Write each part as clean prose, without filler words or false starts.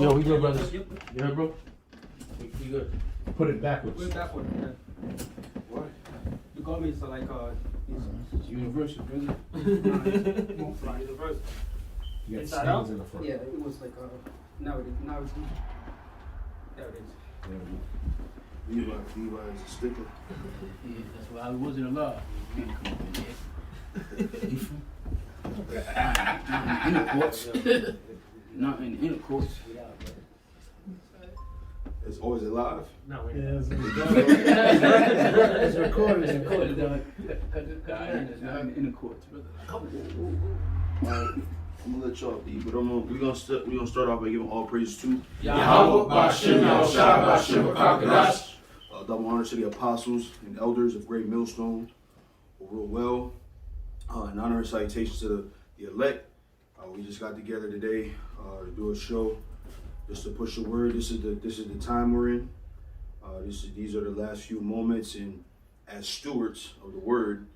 Yo, we good, brothers. You heard, bro? We good. Put it backwards. Put it backward. What? The garments are like It's universal, brother. it won't fly. Universal. You got Inside stains out? in the front. Yeah, it was like now it is. There it is. Levi is a stickler. Yeah, that's why I wasn't alive. You can't come up in here. Not in the inner courts. Not in the inner courts. It's always alive. No, Yeah, it's it's recorded. It's recorded. It's not in the inner courts, brother. I'm gonna let y'all be, but we're gonna start off by giving all praise to Yahweh, Bashem, Yahushua, Bashem, Kakadash. Double honor to the apostles and elders of Great Millstone, who rule well. And honor and salutations to the elect. We just got together today to do a show, just to push the word. This is the time we're in. These are the last few moments, and as stewards of the word,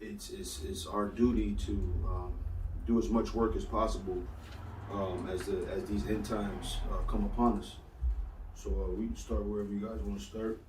it's our duty to do as much work as possible as these end times come upon us. So we can start wherever you guys want to start.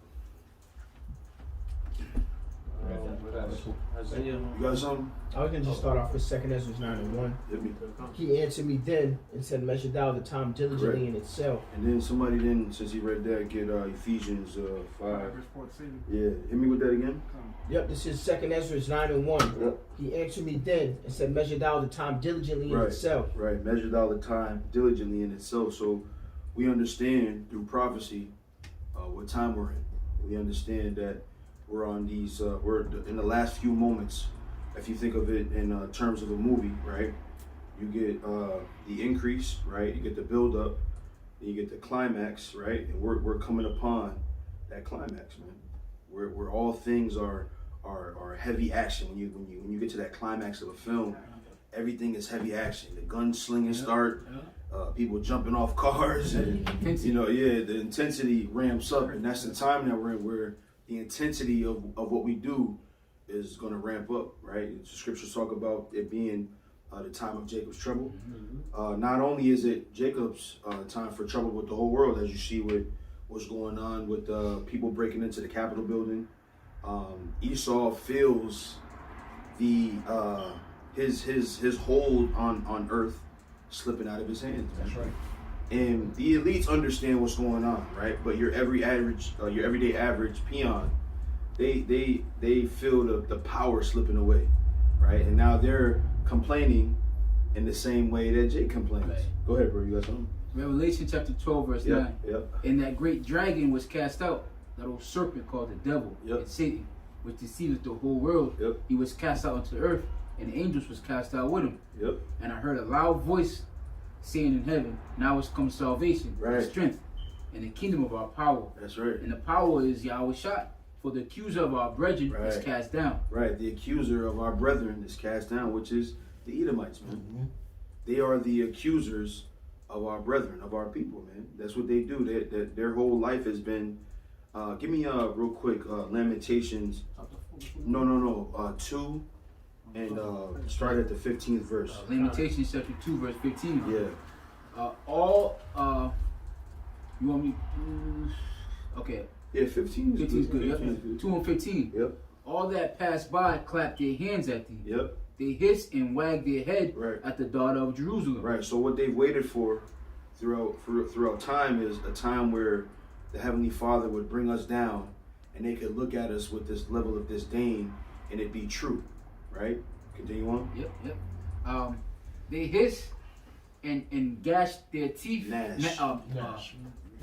You got something? I was going to just start off with 2 Ezra 9:1. Hit me. He answered me then and said, measure thou the time diligently Correct. in itself. And then somebody since he read that, get Ephesians 5. Verse 14. Yeah, hit me with that again. Yep, this is 2 Ezra 9:1. Yep. He answered me then and said, measure thou the time diligently in itself. Right, measure thou the time diligently in itself. So we understand through prophecy what time we're in. We understand that we're on these, we're in the last few moments. If you think of it in terms of a movie, right? You get the increase, right? You get the build up, then you get the climax, right? And we're coming upon that climax, man. Where all things are heavy action. When you get to that climax of a film, everything is heavy action. The gunslinging start, people jumping off cars, and the intensity ramps up, and that's the time that we're in, where the intensity of what we do is going to ramp up, right? The scriptures talk about it being the time of Jacob's trouble. Not only is it Jacob's time for trouble with the whole world, as you see with what's going on with people breaking into the Capitol building. Esau feels the his hold on earth slipping out of his hands. That's right. And the elites understand what's going on, right? But your everyday average peon, they feel the power slipping away, right? And now they're complaining in the same way that Jake complains. Right. Go ahead, bro. You got something? Revelation chapter 12, verse 9. Yep. And that great dragon was cast out, that old serpent called the devil and Satan, which deceiveth the whole world. Yep. He was cast out into the earth, and the angels was cast out with him. Yep. And I heard a loud voice saying in heaven, now is come salvation, and strength, and the kingdom of our power. That's right. And the power is Yahweh Shai. For the accuser of our brethren is cast down. Right. The accuser of our brethren is cast down, which is the Edomites, man. Mm-hmm. They are the accusers of our brethren, of our people, man. That's what they do. Their whole life has been. Give me real quick Lamentations. No. 2 and start at the 15th verse. Lamentations chapter 2, verse 15. Yeah. You want me? Okay. Yeah, 15 is 15 is good. 15 is good. 2 and 15. Yep. All that passed by clapped their hands at thee. Yep. They hissed and wagged their head at the daughter of Jerusalem. Right. So what they've waited for throughout time is a time where the Heavenly Father would bring us down, and they could look at us with this level of disdain, and it be true. Right. Continue on. Yep. They hissed and gashed their teeth.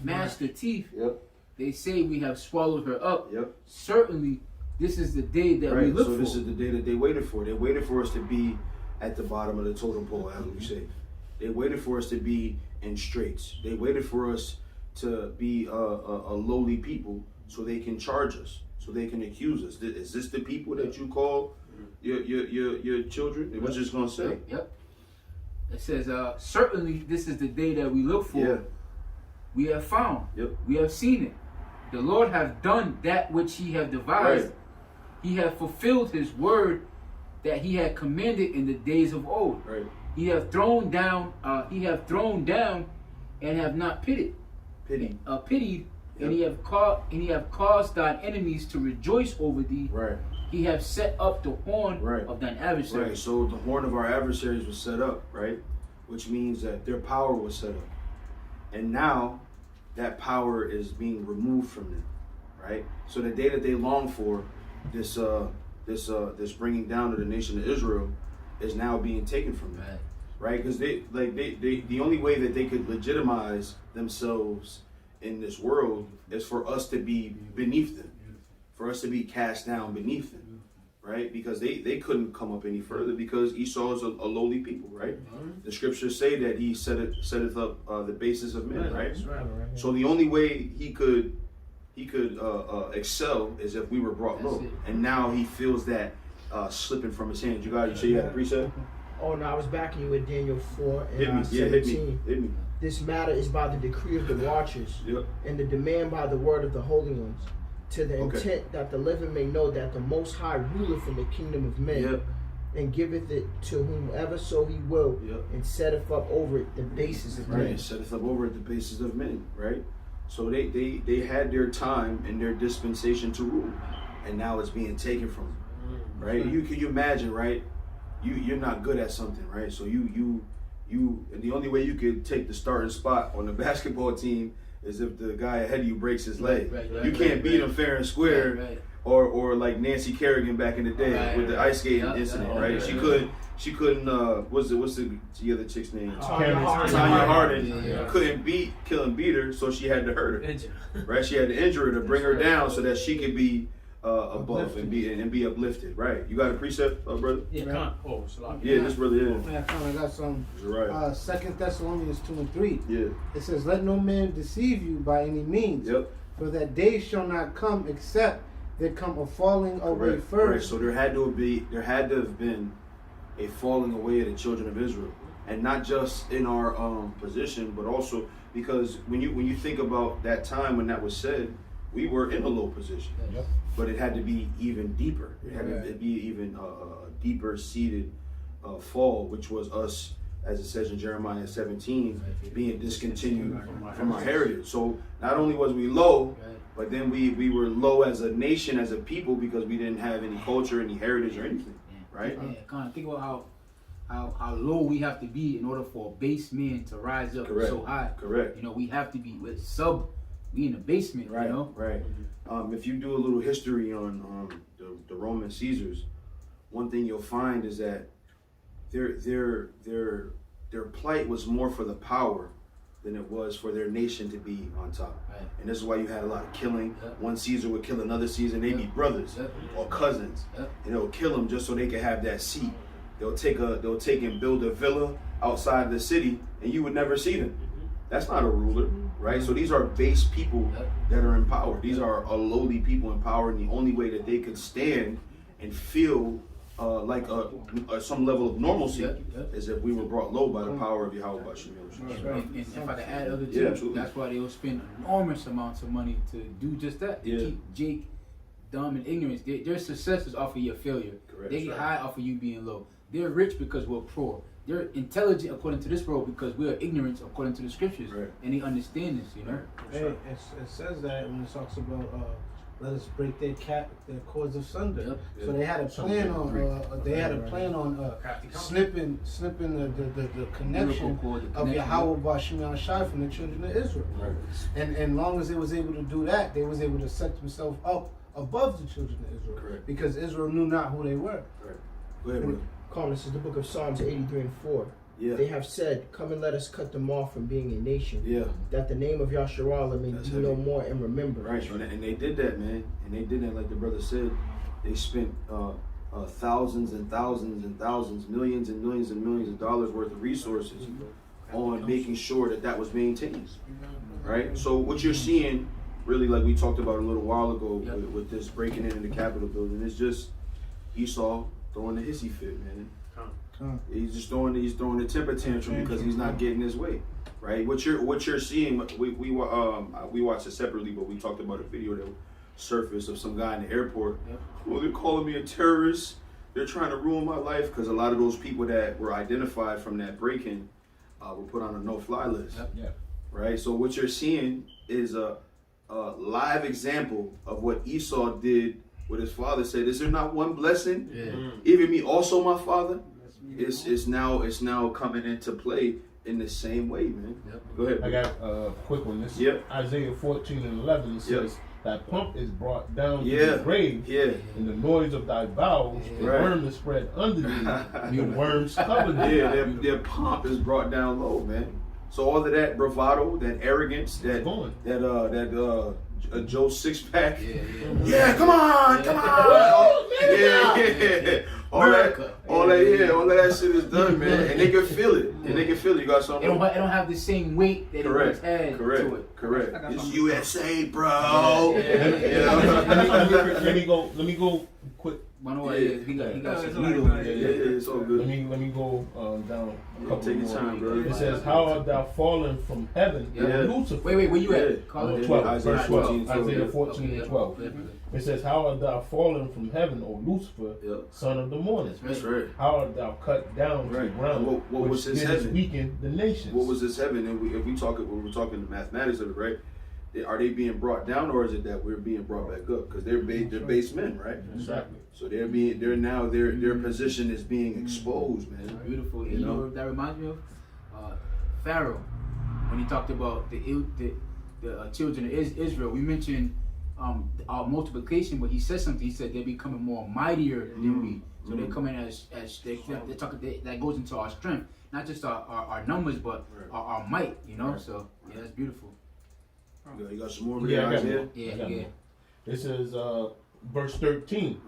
Mashed the teeth. Yep. They say we have swallowed her up. Yep. Certainly, this is the day that we look for. So this is the day that they waited for. They waited for us to be at the bottom of the totem pole, as we say. They waited for us to be in straits. They waited for us to be a lowly people, so they can charge us, so they can accuse us. Is this the people that you call your children? What's just gonna say? Yep. It says, certainly this is the day that we look for. Yeah. We have found. Yep. We have seen it. The Lord hath done that which he have devised. Right. He hath fulfilled his word that he had commanded in the days of old. Right. He hath thrown down and have not pitied. Pity. Pitied, Yep. and he have caused thine enemies to rejoice over thee. Right. He have set up the horn Right. of thine adversaries. Right. So the horn of our adversaries was set up, right? Which means that their power was set up. And now that power is being removed from them, right? So the day that they long for, this bringing down of the nation of Israel is now being taken from them, right? Because they the only way that they could legitimize themselves in this world is for us to be beneath them, for us to be cast down beneath them, right? Because they couldn't come up any further because Esau is a lowly people, right? The scriptures say that he setteth up the basis of men, right? So the only way he could excel is if we were brought low, and now he feels that slipping from his hands. You say you had a precept? Oh no, I was backing you with Daniel 4 and Hit me, 17. hit me. This matter is by the decree of the watchers, Yep. and the demand by the word of the holy ones, to the Okay. intent that the living may know that the Most High ruleth in the kingdom of men, Yep. and giveth it to whomever so he will, Yep. and setteth up over it the basis of Right, men. setteth up over at the basis of men, right? So they had their time and their dispensation to rule, and now it's being taken from them, right? You can you imagine, right? You're not good at something, right? So you and the only way you could take the starting spot on the basketball team is if the guy ahead of you breaks his leg. You can't beat him fair and square, or like Nancy Kerrigan back in the day with the ice skating incident, right? She couldn't. What's the other chick's name? Tanya Harding couldn't beat her, so she had to hurt her, right? She had to injure her to bring her down so that she could be above and be uplifted, right? You got a precept, brother? Yeah. Yeah, this brother. Yeah, Yeah, I finally got some. right. 2 Thessalonians 2 and 3. Yeah. It says, "Let no man deceive you by any means, Yep. for that day shall not come except there come a falling away Correct. first." Right. So there had to have been a falling away of the children of Israel, and not just in our position, but also because when you think about that time when that was said, we were in a low position, but it had to be even deeper. It had to be even a deeper seated fall, which was us, as it says in Jeremiah 17, being discontinued from our heritage. So not only was we low, but then we were low as a nation, as a people, because we didn't have any culture, any heritage, or anything, right? Yeah, kind of think about how low we have to be in order for a base man to rise up so high. Correct. You know, we have to be we in the basement. Right. You know. Right. If you do a little history on the Roman Caesars, one thing you'll find is that their plight was more for the power than it was for their nation to be on top. Right. And this is why you had a lot of killing. Yep. One Caesar would kill another Caesar, and they'd be brothers or cousins. And they'll kill them just so they can have that seat. They'll take and build a villa outside the city, and you would never see them. That's not a ruler, right? So these are base people that are in power. These are a lowly people in power, and the only way that they could stand and feel like some level of normalcy is if we were brought low by the power of Yahweh Bashim. And if I could add other two, that's why they'll spend enormous amounts of money to do just that. To keep Jake dumb and ignorant. Their success is off of your failure. Correct. They get high off of you being low. They're rich because we're poor. They're intelligent according to this world because we are ignorant according to the scriptures, and they understand this. You know. Hey, it says that when it talks about let us break their cords asunder. So they had a plan on snipping the connection of Yahweh Bashim Shai from the children of Israel. And long as they was able to do that, they was able to set themselves up above the children of Israel. Because Israel knew not who they were. Go ahead, brother. Carl, this is the book of Psalms 83 and 4. They have said, "Come and let us cut them off from being a nation, that the name of Yasharallah may be no more in remembrance." Right, and they did that, man. And they did that, like the brother said. They spent thousands and thousands and thousands, millions and millions and millions of dollars worth of resources on making sure that was maintained. Right? So what you're seeing, really, like we talked about a little while ago with this breaking into the Capitol building, is just Esau throwing the hissy fit, man. He's just throwing a temper tantrum because he's not getting his way, right? What you're seeing, we watched it separately, but we talked about a video that surfaced of some guy in the airport. Well, they're calling me a terrorist. They're trying to ruin my life because a lot of those people that were identified from that break-in were put on a no-fly list. right? So what you're seeing is a live example of what Esau did. What his father said, is there not one blessing? Even me also, my father. It's now coming into play in the same way, man. Go ahead. I got a quick one. This is Isaiah 14:11 says, "Thy pomp is brought down to the grave, and the noise of thy bowels, the worm is spread under thee, the worms cover thee." Their pomp is brought down low, man. So all of that bravado, that arrogance, that Joe six-pack. Come on. All of that shit is done, man. And they can feel it. You got something? It don't have the same weight that it once had to it. Correct. It's USA, bro. Let me go quick. He got some it's all good. Let me go down a couple Take your more. time, bro. It says, "How art thou fallen from heaven, Lucifer?" Wait, where you at? 12, Isaiah verse 12. Isaiah 14:12. It says, "How art thou fallen from heaven, O Lucifer, son of the morning? That's right. How art thou cut down to the ground? What was his heaven? Weaken the nations." What was his heaven? And if we're talking the mathematics of it, right? Are they being brought down, or is it that we're being brought back up? Because they're base men, right? Exactly. So their position is being exposed, man. Beautiful. You know what that reminds me of? Pharaoh, when he talked about the children of Israel. We mentioned our multiplication, but he said something. He said they're becoming more mightier than we. So they're coming as they're talking. That goes into our strength, not just our numbers, but our might. You know. So that's beautiful. You got some more videos here? Yeah. This is verse 13.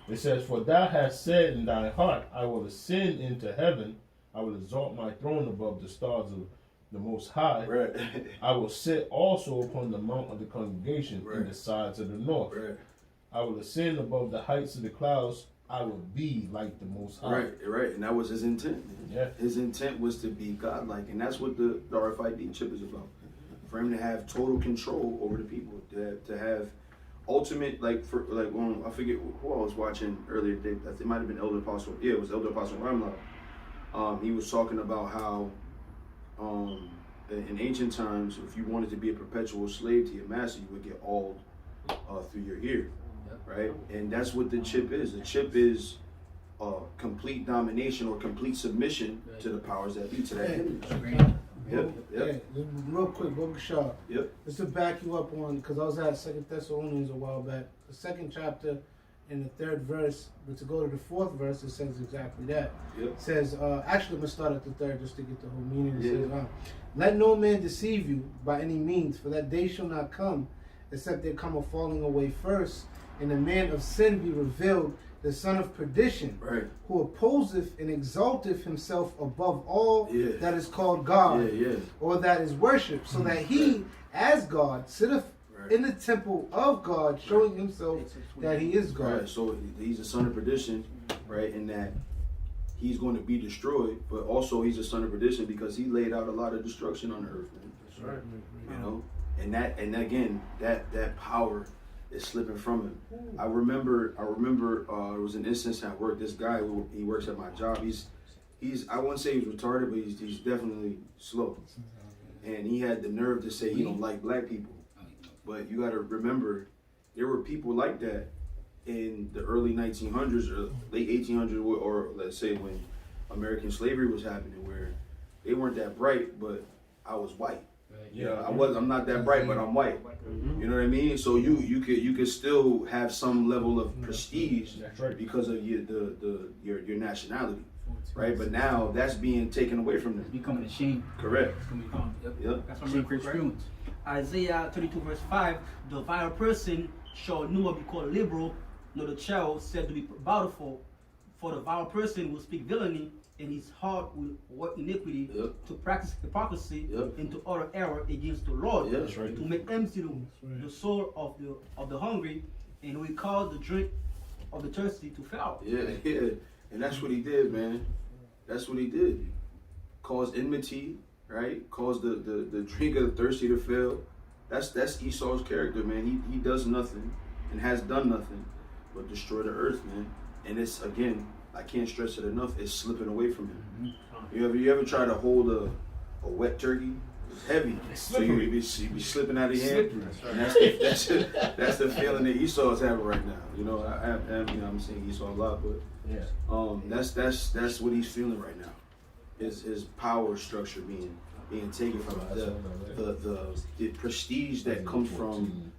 It says, "For thou hast said in thy heart, I will ascend into heaven. I will exalt my throne above the stars of the Most High. Right. I will sit also upon the mount of the congregation in the sides of the north. Right. I will ascend above the heights of the clouds. I will be like the Most High." Right. And that was his intent, man. Yeah. His intent was to be godlike, and that's what the RFID chip is about. For him to have total control over the people, to have ultimate, I forget who I was watching earlier today. It might have been Elder Apostle. Yeah, it was Elder Apostle Ramla. He was talking about how in ancient times, if you wanted to be a perpetual slave to your master, you would get auled through your ear, right? And that's what the chip is. The chip is complete domination or complete submission to the powers that be, to that image. Yep. Real quick, Book Shaw. Yep. Just to back you up on, because I was at 2 Thessalonians a while back. The 2nd chapter and the 3rd verse, but to go to the 4th verse, it says exactly that. Yep. It says, actually, I'm going to start at the 3rd just to get the whole meaning. It says, "Let no man deceive you by any means, for that day shall not come, except there come a falling away first, and the man of sin be revealed, the son of perdition, who opposeth and exalteth himself above all that is called God, or that is worshipped, so that he, as God, sitteth in the temple of God, showing himself that he is God." Right. So he's a son of perdition, right? In that he's going to be destroyed, but also he's a son of perdition because he laid out a lot of destruction on the earth, man. That's right. You know, and again, that power is slipping from him. I remember it was an instance at work. This guy he works at my job. He's I wouldn't say he's retarded, but he's definitely slow. And he had the nerve to say he don't like black people. But you got to remember, there were people like that in the early 1900s or late 1800s, or let's say when American slavery was happening, where they weren't that bright, but I was white. I'm not that bright, but I'm white. You know what I mean? So you could still have some level of prestige because of your nationality, right? But now that's being taken away from them. It's becoming a shame. Correct. It's becoming, That's what I'm correct. Isaiah 32 verse 5, "The vile person shall no more be called liberal, nor the child said to be bountiful, for the vile person will speak villainy, and his heart will work iniquity, to practice hypocrisy, and to utter error against the Lord, to make empty the soul of the hungry, and we call the drink of the thirsty to fail." Yeah. And that's what he did, man. That's what he did. Caused enmity, right? Caused the drink of the thirsty to fail. That's Esau's character, man. He does nothing and has done nothing but destroy the earth, man. And it's, again, I can't stress it enough, it's slipping away from him. You ever try to hold a wet turkey? It's heavy. So you be slipping out of your hand. And that's the feeling that Esau's having right now. You know, I'm seeing Esau a lot, but that's what he's feeling right now. His power structure being taken from him. The prestige that comes from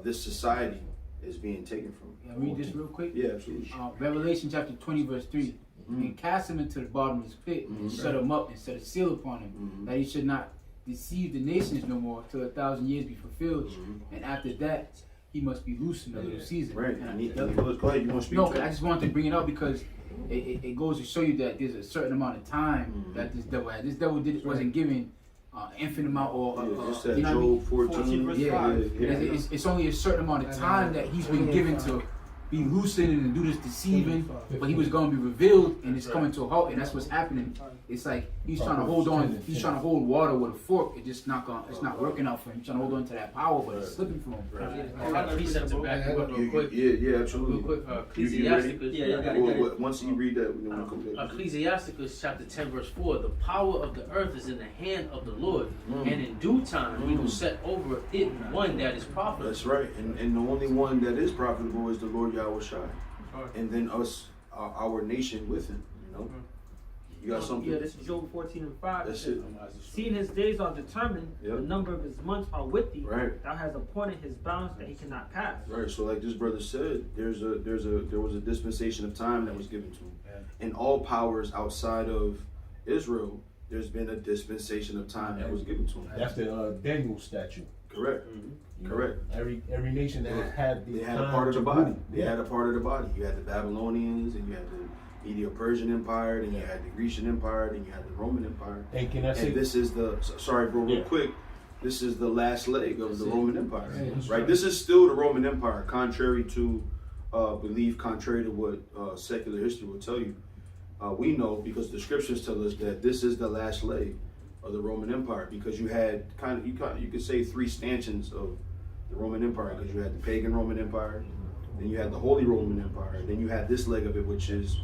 this society is being taken from him. Can I read this real quick? Yeah, absolutely. Revelation chapter 20, verse 3. And cast him into the bottom of his pit, and shut him up, and set a seal upon him, that he should not deceive the nations no more till 1,000 years be fulfilled. And after that, he must be loosened a little season. Right. Go ahead, you want to speak to I just wanted to bring it up because it goes to show you that there's a certain amount of time that this devil had. This devil wasn't given infinite amount or you know Job 14 verse 5. It's only a certain amount of time that he's been given to be loosened and do this deceiving, but he was going to be revealed, and it's coming to a halt, and that's what's happening. It's like he's trying to hold on. He's trying to hold water with a fork. It's not working out for him. He's trying to hold on to that power, but it's slipping from him. I got a precept to back you up real quick. Yeah, absolutely. Real quick, Ecclesiasticus. Once you read that, Ecclesiasticus chapter 10 verse 4. The power of the earth is in the hand of the Lord, and in due time he will set over it one that is profitable. That's right, and the only one that is profitable is the Lord Yahweh Shai, and then us, our nation with him. You know. You got something? Yeah, this is Job 14 and 5. That's it. Seeing his days are determined, the number of his months are with thee. Right. Thou hast appointed his bounds that he cannot pass. Right. So, like this brother said, there was a dispensation of time that was given to him, and all powers outside of Israel, there's been a dispensation of time that was given to him. That's the Daniel statute. Correct. Correct. Every nation that had they had a part of the body. They had a part of the body. You had the Babylonians, and you had the Medo-Persian Empire, and you had the Grecian Empire, and you had the Roman Empire. And can I say? And this is real quick. This is the last leg of the Roman Empire, right? This is still the Roman Empire, contrary to contrary to what secular history will tell you. We know because the scriptures tell us that this is the last leg of the Roman Empire, because you had you could say three stanchions of the Roman Empire, because you had the pagan Roman Empire, then you had the Holy Roman Empire, and then you had this leg of it, which is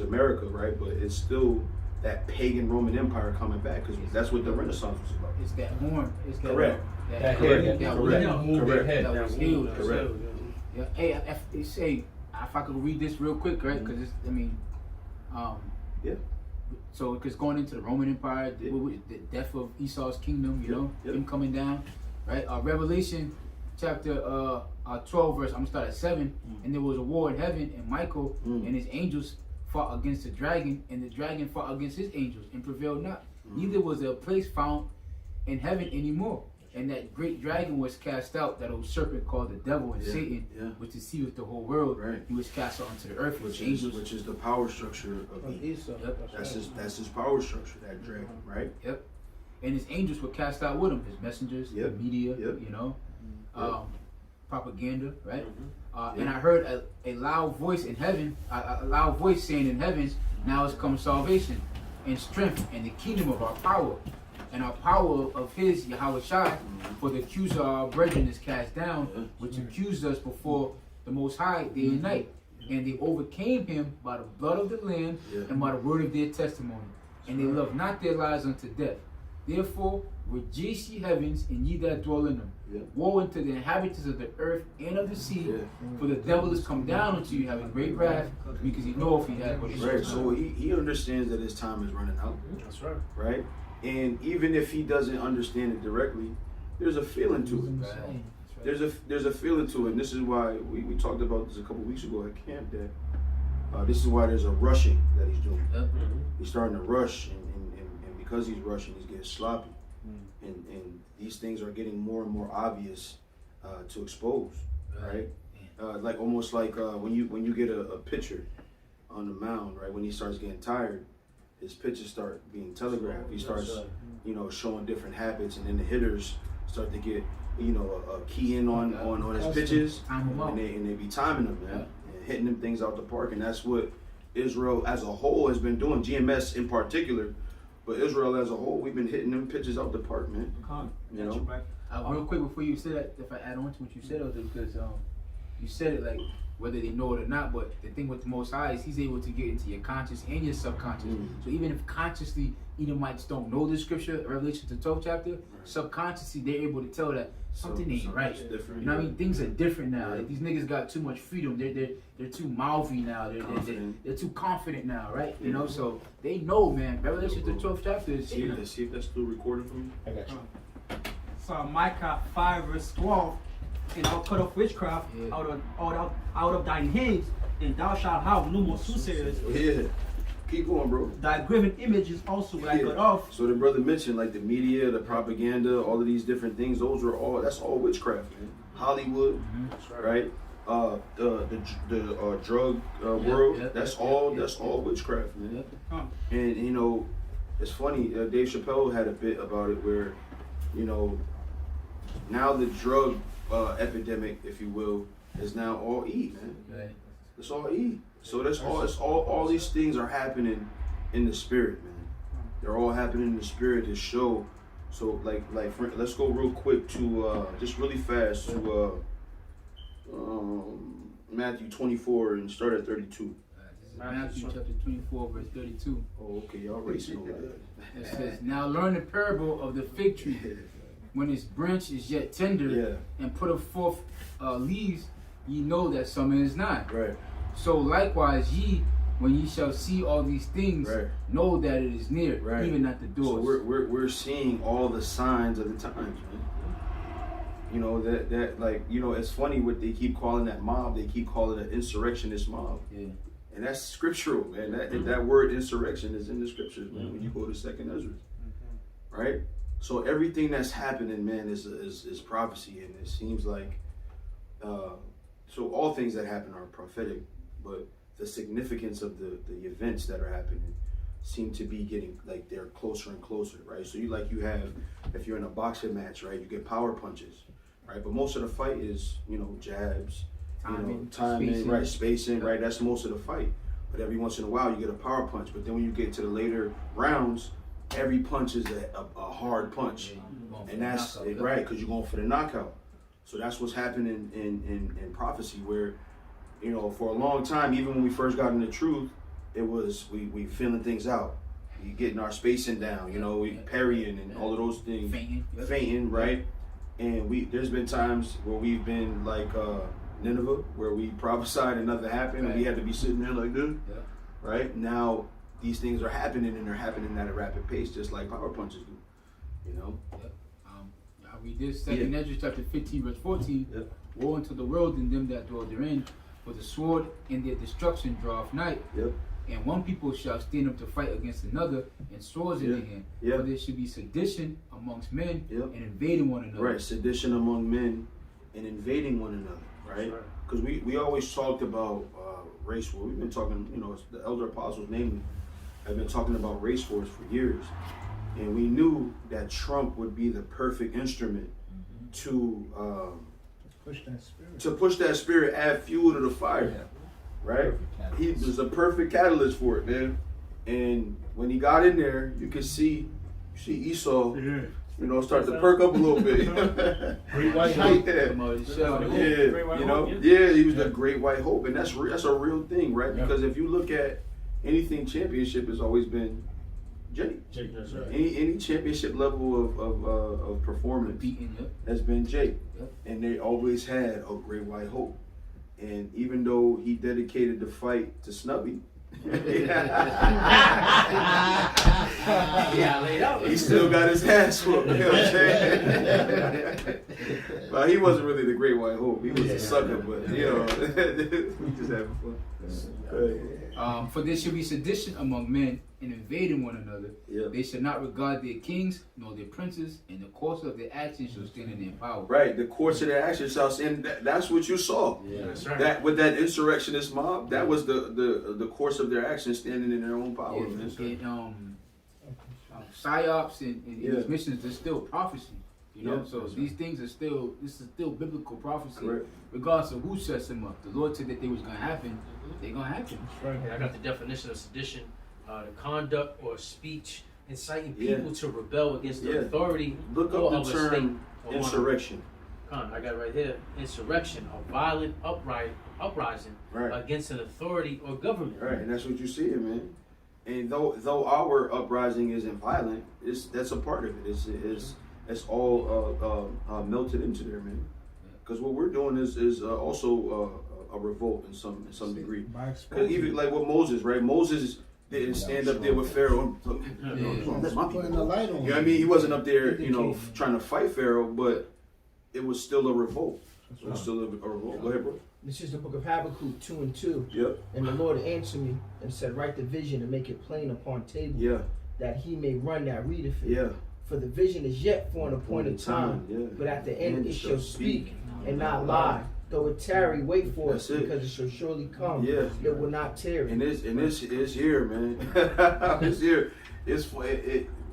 America, right? But it's still that pagan Roman Empire coming back, because that's what the Renaissance was about. It's that horn. It's that correct. That correct. That was healed. Correct. Yeah. Hey, they say if I could read this real quick, right? Because yeah. So it's going into the Roman Empire, the death of Esau's kingdom, you know, him coming down, right? Revelation chapter 12 verse, I'm gonna start at 7. And there was a war in heaven, and Michael and his angels fought against the dragon, and the dragon fought against his angels and prevailed not. Neither was there a place found in heaven anymore. And that great dragon was cast out, that old serpent called the devil and Satan, which deceiveth the whole world. Right. He was cast out onto the earth, which is the power structure of Esau. That's his power structure, that dragon, right? Yep. And his angels were cast out with him, his messengers, the media, you know, propaganda, right? And I heard a loud voice in heaven, a loud voice saying in heaven, now has come salvation and strength and the kingdom of our power. And our power of his, Yahweh Shai, for the accuser of our brethren is cast down, which accused us before the Most High day and night. And they overcame him by the blood of the Lamb and by the word of their testimony. And they loved not their lives unto death. Therefore, rejoice ye heavens, and ye that dwell in them. Woe unto the inhabitants of the earth and of the sea, for the devil is come down unto you, having great wrath, because he knoweth he had what he right. So he understands that his time is running out. That's right. Right? And even if he doesn't understand it directly, there's a feeling to it. There's a feeling to it. And this is why we talked about this a couple weeks ago at camp, that this is why there's a rushing that he's doing. He's starting to rush, and because he's rushing, he's getting sloppy. And these things are getting more and more obvious to expose, right? Like almost like when you get a pitcher on the mound, right? When he starts getting tired, his pitches start being telegraphed. He starts, showing different habits, and then the hitters start to get, a key in on his pitches, and they be timing them, man, and hitting them things out the park. And that's what Israel as a whole has been doing. GMS in particular, but Israel as a whole, we've been hitting them pitches out the park, man. Real quick before you say that, if I add on to what you said, because you said it like whether they know it or not. But the thing with the Most High is He's able to get into your conscious and your subconscious. So even if consciously Edomites don't know the scripture, Revelation the 12th chapter, subconsciously they're able to tell that something ain't right. Different, you know what I mean? Things are different now. Like, these niggas got too much freedom. They're too mouthy now. They're too confident now, right? You know, so they know, man. Revelation the 12th chapter is. Let's see if that's still recording for me. I got you. So Micah 5 verse 12, and I'll cut off witchcraft out of thine hands, and thou shalt have no more soothsayers. Yeah. Keep going, bro. Thy graven images also will I cut off. So the brother mentioned like the media, the propaganda, all of these different things. That's all witchcraft, man. Hollywood, right? The drug world. That's all witchcraft, man. And you know, it's funny. Dave Chappelle had a bit about it where, you know, now the drug epidemic, if you will, is now all E, man. It's all E. So that's all these things are happening in the spirit, man. They're all happening in the spirit to show. So like let's go real quick to just really fast to Matthew 24 and start at 32. Matthew chapter 24 verse 32. Oh, okay, y'all racing over that. It says, "Now learn the parable of the fig tree. When its branch is yet tender and putteth forth leaves, ye know that summer is nigh. Right. So likewise ye, when ye shall see all these things, know that it is near, even at the doors." So we're seeing all the signs of the times, man. You know that like, you know, it's funny what they keep calling that mob. They keep calling it an insurrectionist mob. Yeah. And that's scriptural, man. That word insurrection is in the scriptures, man. When you go to 2nd Ezra, right? So everything that's happening, man, is prophecy, and it seems like so all things that happen are prophetic, but the significance of the events that are happening seem to be getting like they're closer and closer, right? So you have, if you're in a boxing match, right, you get power punches, right? But most of the fight is, you know, jabs, timing, spacing. Right, spacing, right? That's most of the fight. But every once in a while you get a power punch. But then when you get to the later rounds, every punch is a hard punch, and that's right, because you're going for the knockout. So that's what's happening in prophecy, where, you know, for a long time, even when we first got into truth, it was we feeling things out, we getting our spacing down, you know, we parrying and all of those things, fainting, right? And there's been times where we've been like Nineveh, where we prophesied and nothing happened, and we had to be sitting there like this, right? Now these things are happening, and they're happening at a rapid pace, just like power punches do, you know. I read this, 2nd Ezra chapter 15 verse 14. Woe unto the world and them that dwell therein, for the sword and their destruction draweth nigh. And one people shall stand up to fight against another, and swords in their hand. For there should be sedition amongst men and invading one another. Right, sedition among men and invading one another, right? Because we always talked about race war. We've been talking, you know, the elder apostles mainly have been talking about race wars for years. And we knew that Trump would be the perfect instrument to push that spirit, add fuel to the fire, right? He was a perfect catalyst for it, man. And when he got in there, you could see Esau, you know, start to perk up a little bit. Great white hope. He was the great white hope, and that's a real thing, right? Because if you look at anything championship, has always been Jake. Any championship level of performance has been Jake, and they always had a great white hope. And even though he dedicated the fight to Snubby, he still got his ass whooped. You know what I'm saying? Well, he wasn't really the great white hope. He was a sucker, but you know, we just having fun. For there should be sedition among men and invading one another. They shall not regard their kings nor their princes, and the course of their actions shall stand in their power. Right, the course of their actions shall stand. That's what you saw. That's right. That with that insurrectionist mob, that was the course of their actions standing in their own power. Psyops and these missions, they're still prophecy. You know, so these things are still, this is still biblical prophecy. Regardless of who sets them up. The Lord said that they was going to happen, they're going to happen. I got the definition of sedition, the conduct or speech inciting people to rebel against the authority Look up the term insurrection. I got it right here. Insurrection, a violent uprising against an authority or government. Right, and that's what you see, man. And though our uprising isn't violent, that's a part of it. It's all melted into there, man. Because what we're doing is also a revolt in some degree. Because even like with Moses, right? Moses didn't stand up there with Pharaoh. That's my people. You know what I mean? He wasn't up there, trying to fight Pharaoh, but it was still a revolt. It was still a revolt. Go ahead, bro. This is the book of Habakkuk 2:2. Yep. And the Lord answered me and said, write the vision and make it plain upon table, that he may run that readeth it. Yeah. For the vision is yet for an appointed time, but at the end it shall speak and not lie. Though it tarry, wait for it, because it shall surely come. Yeah. It will not tarry. And it's here, man. It's here.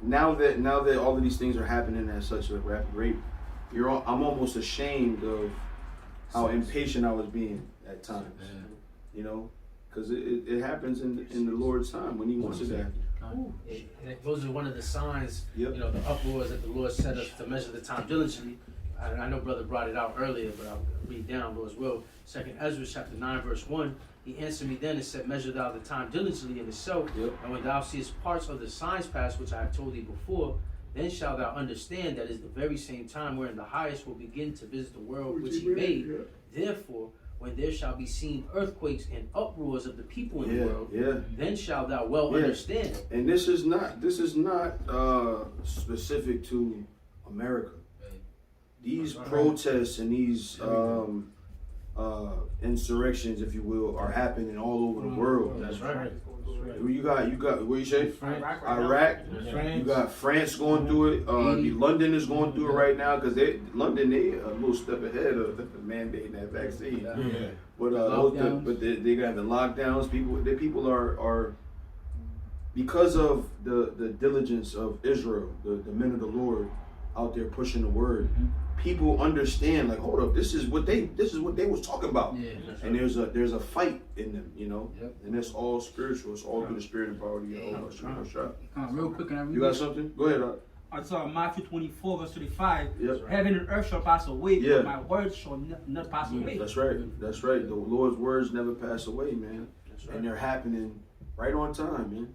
Now that all of these things are happening at such a rapid rate, I'm almost ashamed of how impatient I was being at times. Because it happens in the Lord's time when He wants it to happen. Those are one of the signs, the uproars that the Lord set us to measure the time diligently. I know brother brought it out earlier, but I'll read down, Lord's will. 2nd Ezra chapter 9, verse 1. He answered me then and said, measure thou the time diligently in itself, and when thou seest parts of the signs pass, which I have told thee before, then shalt thou understand that is the very same time wherein the highest will begin to visit the world which he made. Therefore, when there shall be seen earthquakes and uproars of the people in the world, then shalt thou well understand. And this is not specific to America. These protests and these insurrections, if you will, are happening all over the world. That's right. You got what you say? Iraq. You got France going through it. London is going through it right now because London they a little step ahead of mandating that vaccine. But they got the lockdowns. People are because of the diligence of Israel, the men of the Lord out there pushing the word. People understand, like, hold up, this is what they was talking about. And there's a fight in them, and it's all spiritual. It's all through the spirit and power of Yahweh. Real quick, can I read you got something? Go ahead. I saw Matthew 24, verse 35. Heaven and earth shall pass away, but my words shall not pass away. That's right. The Lord's words never pass away, man. And they're happening right on time, man.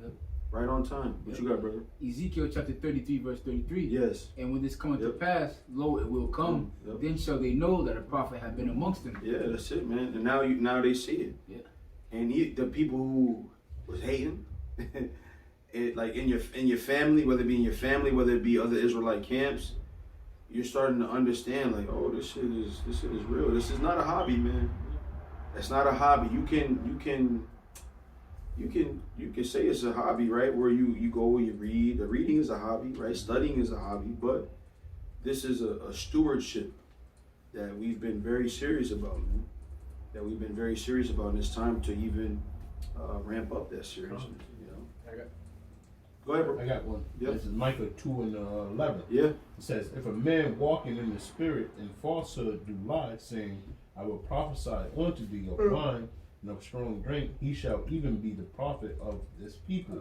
Right on time. What you got, brother? Ezekiel chapter 33, verse 33. Yes. And when this cometh to pass, lo, it will come. Then shall they know that a prophet hath been amongst them. Yeah, that's it, man. And now they see it. Yeah. And the people who was hating, like in your family, whether it be in your family, whether it be other Israelite camps, you're starting to understand, like, oh, this shit is real. This is not a hobby, man. That's not a hobby. You can say it's a hobby, right? Where you go and you read. The reading is a hobby, right? Studying is a hobby, but this is a stewardship that we've been very serious about, man. That we've been very serious about, and it's time to even ramp up that seriousness. Go ahead, bro. I got one. This is Micah 2:11. Yeah. It says, if a man walking in the spirit and falsehood do lie, saying, I will prophesy unto thee of wine and of strong drink, he shall even be the prophet of this people.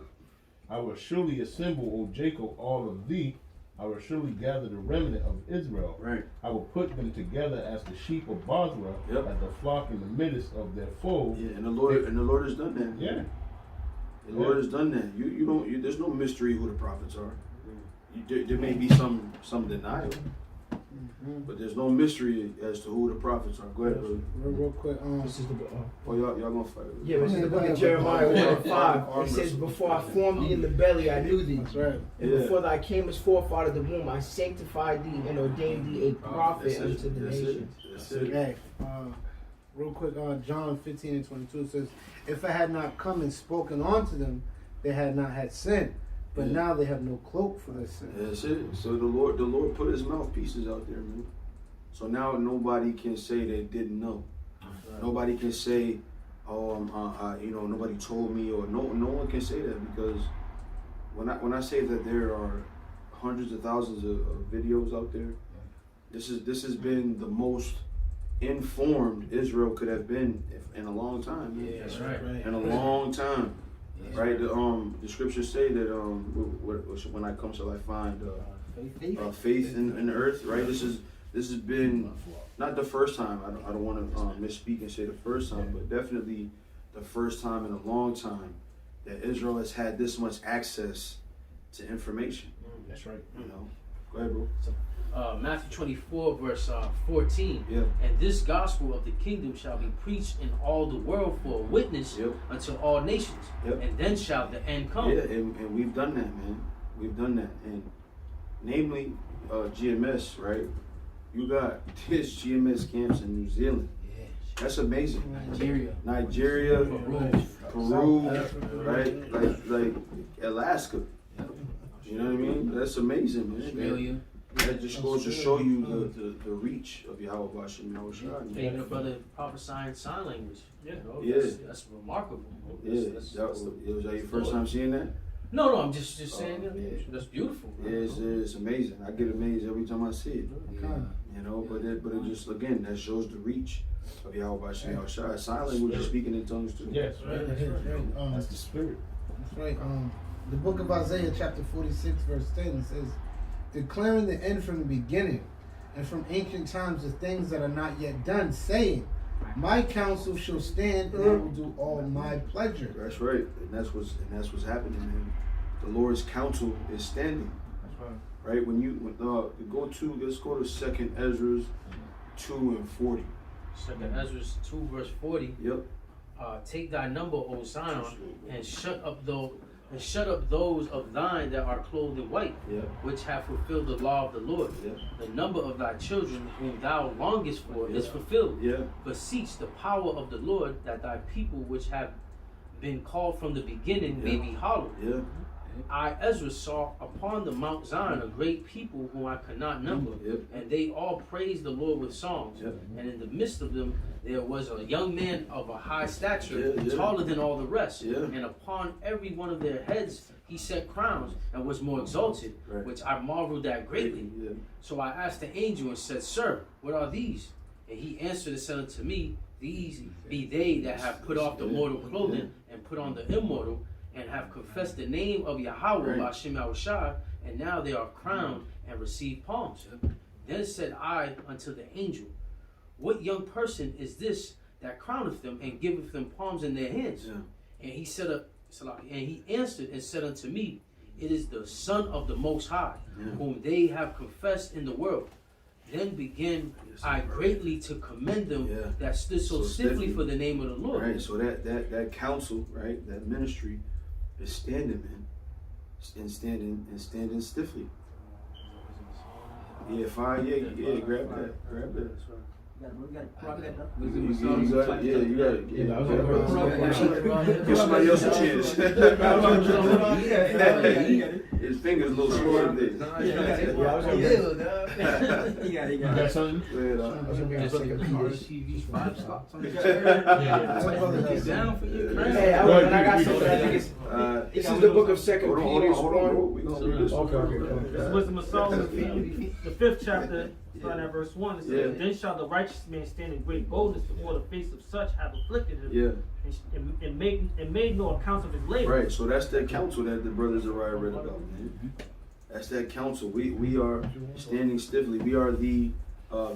I will surely assemble, O Jacob, all of thee. I will surely gather the remnant of Israel. Right. I will put them together as the sheep of Basra, as the flock in the midst of their fold. Yeah, and the Lord has done that. Yeah. The Lord has done that. You don't. There's no mystery who the prophets are. There may be some denial, but there's no mystery as to who the prophets are. Go ahead, brother. Real quick. This is the y'all gonna fight? Yeah, this is the book of Jeremiah 1:5. It says, "Before I formed thee in the belly, I knew thee. That's right. And before thou camest forth out of the womb, I sanctified thee and ordained thee a prophet unto the nations." That's it. Hey, real quick, John 15:22 says, if I had not come and spoken unto them, they had not had sin. But now they have no cloak for their sin. That's it. So the Lord put his mouthpieces out there, man. So now nobody can say they didn't know. Right. Nobody can say, oh, nobody told me, or no one can say that, because when I say that there are hundreds of thousands of videos out there, this has been the most informed Israel could have been in a long time. Man. Yeah, that's right. In a long time. Right, the scriptures say that when I come shall I find faith in the earth. Right, this this has been not the first time. I don't want to misspeak and say the first time, but definitely the first time in a long time that Israel has had this much access to information. That's right. You know, go ahead, bro. Matthew 24, verse 14. Yeah. And this gospel of the kingdom shall be preached in all the world for a witness unto all nations. And then shall the end come. Yeah, and we've done that, man. We've done that. And namely, GMS, right? You got this GMS camps in New Zealand. That's amazing. Nigeria, Peru, right? Like Alaska. You know what I mean? That's amazing, man. Australia. That just goes to show you the reach of Yahweh Hashem Yahushua. Even a brother prophesying sign language. Yeah. That's remarkable. Was that your first time seeing that? No, I'm just saying that. That's beautiful. It's amazing. I get amazed every time I see it. You know, but it just, again, that shows the reach of Yahweh Hashem Yahushua. Sign language is speaking in tongues too. Yes, right. That's the spirit. That's right. The book of Isaiah, chapter 46, verse 10 says, declaring the end from the beginning, and from ancient times the things that are not yet done, saying, my counsel shall stand, and I will do all my pleasure. That's right, and that's what's happening, man. The Lord's counsel is standing. That's right. Right, let's go to 2nd Ezra 2 and 40. 2nd Ezra 2 verse 40. Yep. Take thy number, O Zion, and shut up those of thine that are clothed in white, which have fulfilled the law of the Lord. The number of thy children whom thou longest for is fulfilled. Beseech the power of the Lord, that thy people which have been called from the beginning may be hallowed. I, Ezra, saw upon the Mount Zion a great people whom I could not number, and they all praised the Lord with songs. And in the midst of them there was a young man of a high stature, taller than all the rest. And upon every one of their heads he set crowns, and was more exalted, which I marveled at greatly. So I asked the angel and said, Sir, what are these? And he answered and said unto me, These be they that have put off the mortal clothing and put on the immortal, and have confessed the name of Yahweh Hashem Yahushua, and now they are crowned and receive palms. Then said I unto the angel, What young person is this that crowneth them and giveth them palms in their hands? And he answered and said unto me, It is the Son of the Most High, whom they have confessed in the world. Then began I greatly to commend them that stood so stiffly for the name of the Lord. Right, so that counsel, right, that ministry is standing, man, and standing stiffly. Grab that. We got to plug that up. You got it. Give somebody else a chance. His fingers a little sore today. You got something? TV 5 slots on the Down for you. Hey, I got something. I think this is the book of 2 Peter. This Wisdom of Solomon, the 5th chapter, starting at verse 1. It says, Then shall the righteous man stand in great boldness before the face of such have afflicted him, and made no account of his labor. Right, so that's that counsel that the brothers of Raya read about, man. That's that counsel. We are standing stiffly. We are the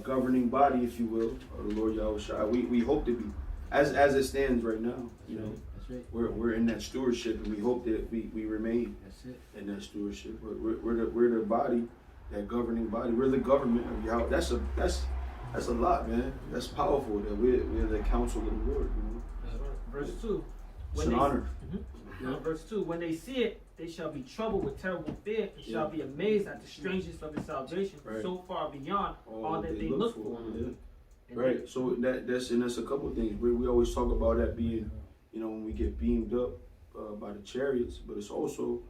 governing body, if you will, of the Lord Yahushua. We hope to be, as it stands right now. You know, we're in that stewardship, and we hope that we remain in that stewardship. We're the body, that governing body. We're the government of Yahweh. That's a lot, man. That's powerful. That we're the counsel of the Lord. You know? Verse 2. It's an honor. Verse 2. When they see it, they shall be troubled with terrible fear, and shall be amazed at the strangeness of his salvation, so far beyond all that they look for. Right. So that's a couple of things. We always talk about that being, you know, when we get beamed up by the chariots, but it's also,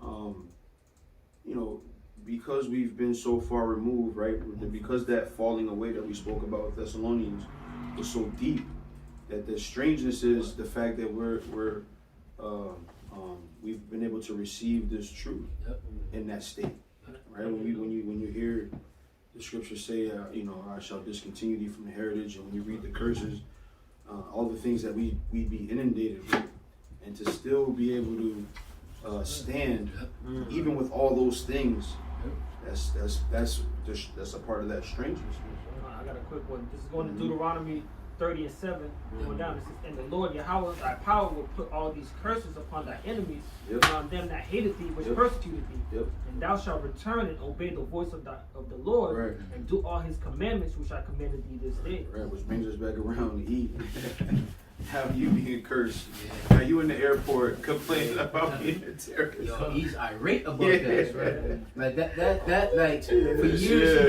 you know, because we've been so far removed, right? Because that falling away that we spoke about with Thessalonians was so deep, that the strangeness is the fact that we've been able to receive this truth in that state, right? When you hear the scriptures say, you know, I shall discontinue thee from the heritage, and when you read the curses, all the things that we'd be inundated with, and to still be able to stand, even with all those things, That's a part of that strangeness. I got a quick one. This is going to Deuteronomy 30 and 7. Going down. It says, and the Lord Yahweh thy power will put all these curses upon thy enemies, and on them that hated thee, which persecuted thee. And thou shalt return and obey the voice of the Lord, and do all his commandments which I commanded thee this day. Right, which brings us back around to Eve. How you being cursed? Now you in the airport complaining about being a terrorist. Yo, he's irate about that, right? Like that, like for years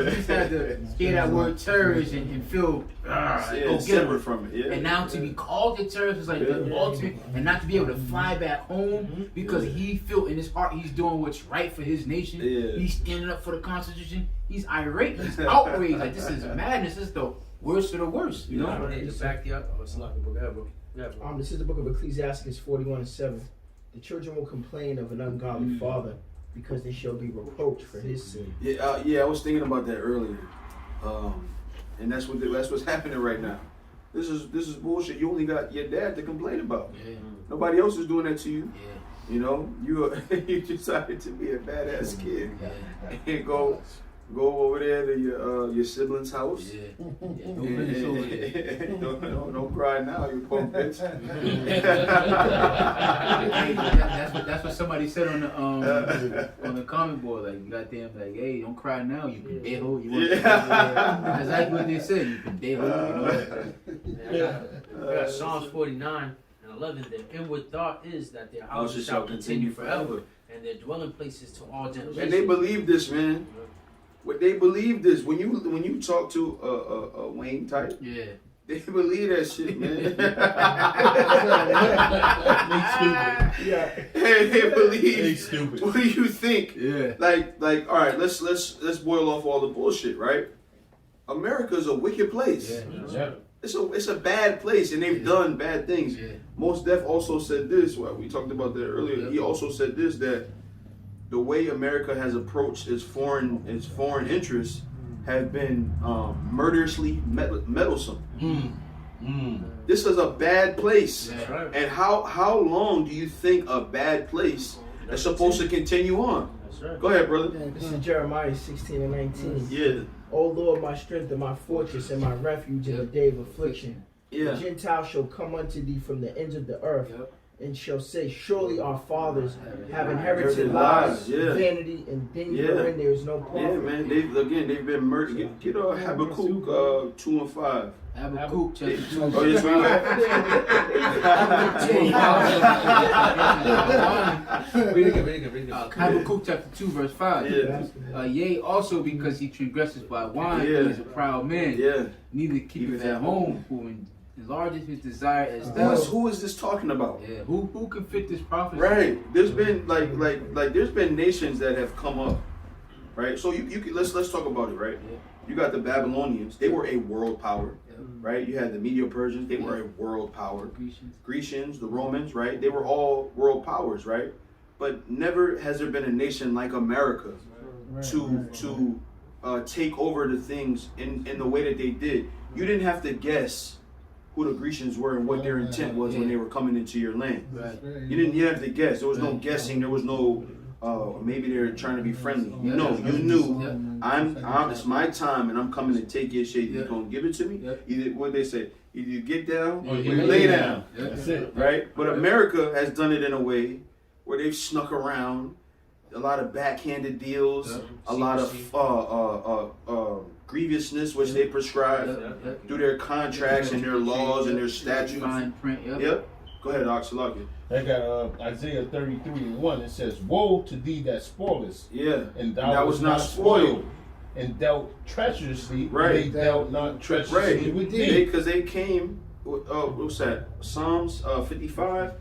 he just had to hear that word terrorist and feel go separate from it. And now to be called a terrorist is like the ultimate, and not to be able to fly back home because he felt in his heart he's doing what's right for his nation. He's standing up for the Constitution. He's irate. He's outraged. Like this is madness. This is the worst of the worst, you know? Just back you up. It's not the book. This is the book of Ecclesiastes 41 and 7. The children will complain of an ungodly father because they shall be reproached for his sin. Yeah, I was thinking about that earlier, and that's what's happening right now. This is bullshit. You only got your dad to complain about. Nobody else is doing that to you. You know, you decided to be a badass kid and go over there to your sibling's house. Don't cry now, you poor bitch. that's what somebody said on the comment board. Like, goddamn, like, hey, don't cry now, you pendejo. That's exactly what they said. You pendejo. I got Psalms 49 and 11. Their inward thought is that their houses shall continue forever, and their dwelling places to all generations. And they believe this, man. What they believe this when you talk to a Wayne type, they believe that shit, man. They believe. Stupid. What do you think? Like, all right, let's boil off all the bullshit, right? America's a wicked place. It's a bad place, and they've done bad things. Mos Def also said this. Well, we talked about that earlier. He also said this, that the way America has approached its foreign interests have been murderously meddlesome. This is a bad place. And how long do you think a bad place is supposed to continue on? Go ahead, brother. This is Jeremiah 16 and 19. O Lord, my strength and my fortress and my refuge in the day of affliction. The Gentiles shall come unto thee from the ends of the earth. And shall say, surely our fathers have inherited lies, vanity, and things wherein there is no profit. Man, they've been murdered. Get Habakkuk 2 and 5. Habakkuk chapter 2. Oh, yes, Habakkuk chapter 2 verse 5. Yea, also because he transgresses by wine, he is a proud man. Neither keepeth at home, who enlarges his desire as thou. Who is this talking about? Who can fit this prophecy? Right. There's been like there's been nations that have come up. Right. So you let's talk about it, right? You got the Babylonians, they were a world power. Right? You had the Medo-Persians, they were a world power. Grecians, the Romans, right? They were all world powers, right? But never has there been a nation like America to take over the things in the way that they did. You didn't have to guess who the Grecians were and what their intent was when they were coming into your land. You didn't have to guess. There was no guessing. There was no maybe they're trying to be friendly. No, you knew it's my time and I'm coming to take your shit. You're gonna give it to me. Either what they say, either you get down or you lay down. That's it. Right? But America has done it in a way where they've snuck around, a lot of backhanded deals, a lot of grievousness which they prescribe through their contracts and their laws and their statutes. Fine print. Go ahead, Oxalaki. I got Isaiah 33 and 1. It says, woe to thee that spoilest, and thou was not spoiled, and dealt treacherously, they dealt not treacherously with thee. Because they came, what's that? Psalms 55.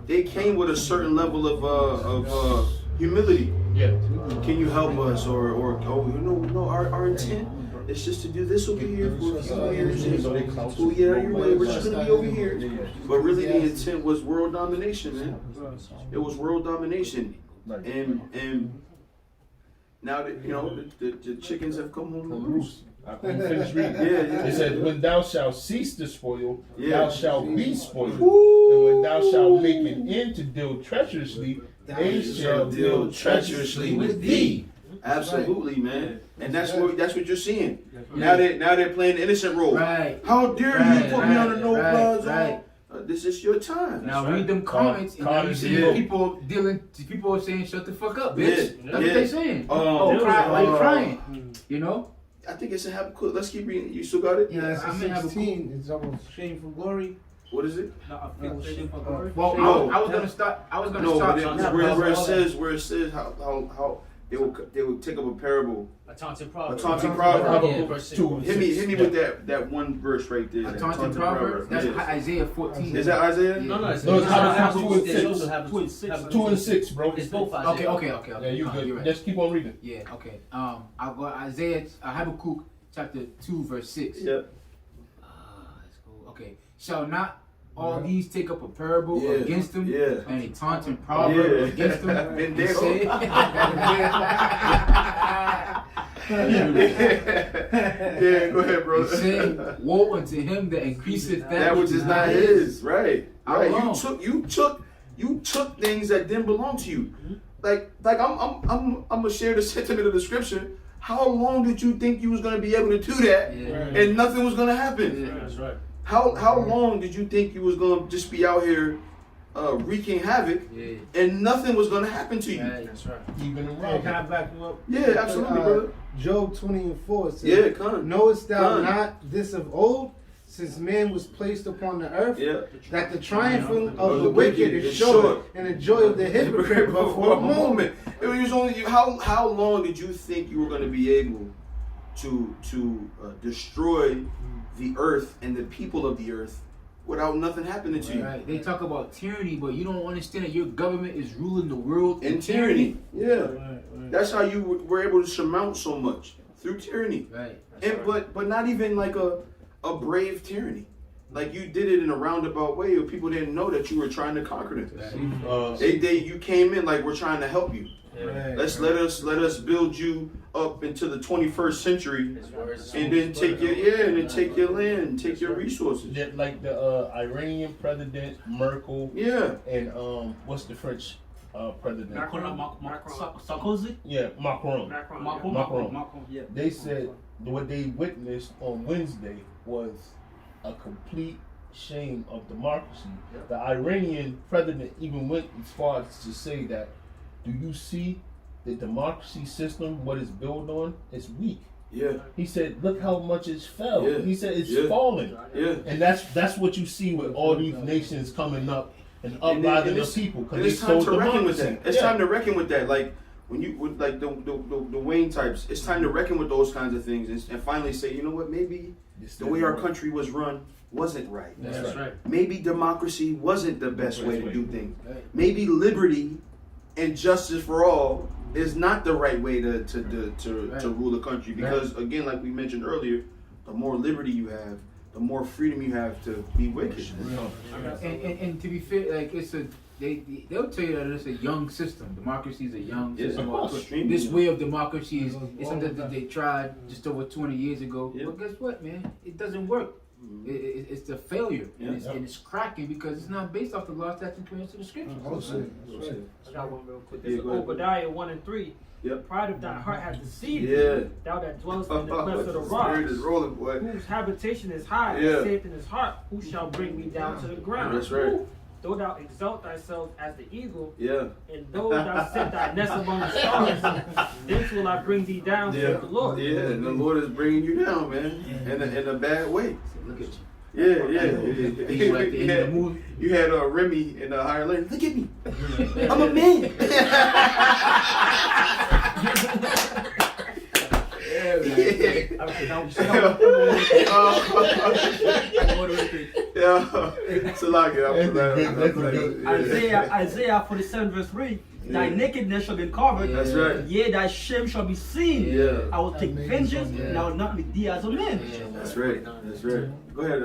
They came with a certain level of humility. Can you help us? Or no, our intent is just to do this over here for a few years. We're just going to be over here. But really the intent was world domination, man. It was world domination. And now that, the chickens have come home to roost. I couldn't finish reading. It said, when thou shalt cease to spoil, thou shalt be spoiled. And when thou shalt make an end to deal treacherously, they shall deal treacherously with thee. Absolutely, man. And that's what you're seeing. Right. Now they're playing the innocent role. Right. How dare you put me on a no-fly zone? This is your time. Now read them comments and now you see people saying shut the fuck up, bitch. That's what they saying. Crying. You know? I think it's a Habakkuk. Let's keep reading. You still got it? Yeah, it's 16. It's about shame for glory. What is it? Well, no. I was gonna start. Where it says how they will take up a parable. A taunting proverb. Hit me with that one verse right there. A taunting proverb. That's Isaiah 14. Is that Isaiah? No, it's Habakkuk 2 and 6, bro. It's both Isaiah. Okay. Yeah, you good. Right. Just keep on reading. Yeah. Okay. I'll go Isaiah Habakkuk chapter 2 verse 6. Yep. Let's go. Okay. Shall not all these take up a parable against them and a taunting proverb against them? Been He there. said, Yeah, go ahead, bro. He said, woe unto him that increaseth that which is not his. Right. How long? You took things that didn't belong to you. Like I'm gonna share the sentiment of the scripture. How long did you think you was gonna be able to do that and nothing was gonna happen? Yeah, that's right. How long did you think you was gonna just be out here wreaking havoc and nothing was gonna happen to you? That's right. Even around. Can I back you up? Yeah, absolutely, brother. Job 20 and 4 says, come. Knowest thou not this of old, since man was placed upon the earth, that the triumph of the wicked is short, and the joy of the hypocrite but for a moment. It was only how long did you think you were going to be able to destroy the earth and the people of the earth without nothing happening to you? Right. They talk about tyranny, but you don't understand that your government is ruling the world in tyranny. Yeah, that's how you were able to surmount so much, through tyranny. Right. But not even like a brave tyranny. Like you did it in a roundabout way, or people didn't know that you were trying to conquer them. Right. You came in like we're trying to help you. Right. Let us build you up into the 21st century, and then take your land, take your resources. Like the Iranian president Merkel. Yeah. And what's the French president? Sarkozy? Yeah, Macron. Yeah. They said what they witnessed on Wednesday was a complete shame of democracy. The Iranian president even went as far as to say that, do you see the democracy system, what it's built on? It's weak. Yeah. He said, look how much it's fell. Yeah. He said it's falling. Yeah. And that's what you see with all these nations coming up and uprising the people. Because it's time to reckon with that. It's time to reckon with that. Like when you with like the Wayne types, it's time to reckon with those kinds of things and finally say, you know what, maybe the way our country was run wasn't right. That's right. Maybe democracy wasn't the best way to do things. Maybe liberty and justice for all is not the right way to rule the country, because again, like we mentioned earlier, the more liberty you have, the more freedom you have to be wicked. And to be fair, like they'll tell you that it's a young system. Democracy is a young system. This way of democracy is something that they tried just over 20 years ago. But guess what, man? It doesn't work. It's a failure, and it's cracking because it's not based off the law, statutes, and commandments of the scriptures. I got one real quick. This is Obadiah 1 and 3. Pride of thy heart hath deceived thee. Thou that dwellest in the clefts of the rocks, whose habitation is high, and saith in his heart, who shall bring me down to the ground? That's right. Though thou exalt thyself as the eagle, and though Yeah. thou set thy nest among the stars, thence will I bring thee down, saith the Lord. Yeah, and the Lord is bringing you down, man, in a bad way. Look at you. Yeah. You had Remy in the higher lane. Look at me. I'm a man. Isaiah 47 verse 3. Thy nakedness shall be covered. That's right. Yea, thy shame shall be seen. I will take vengeance, and I will not meet thee as a man. That's right. Go ahead,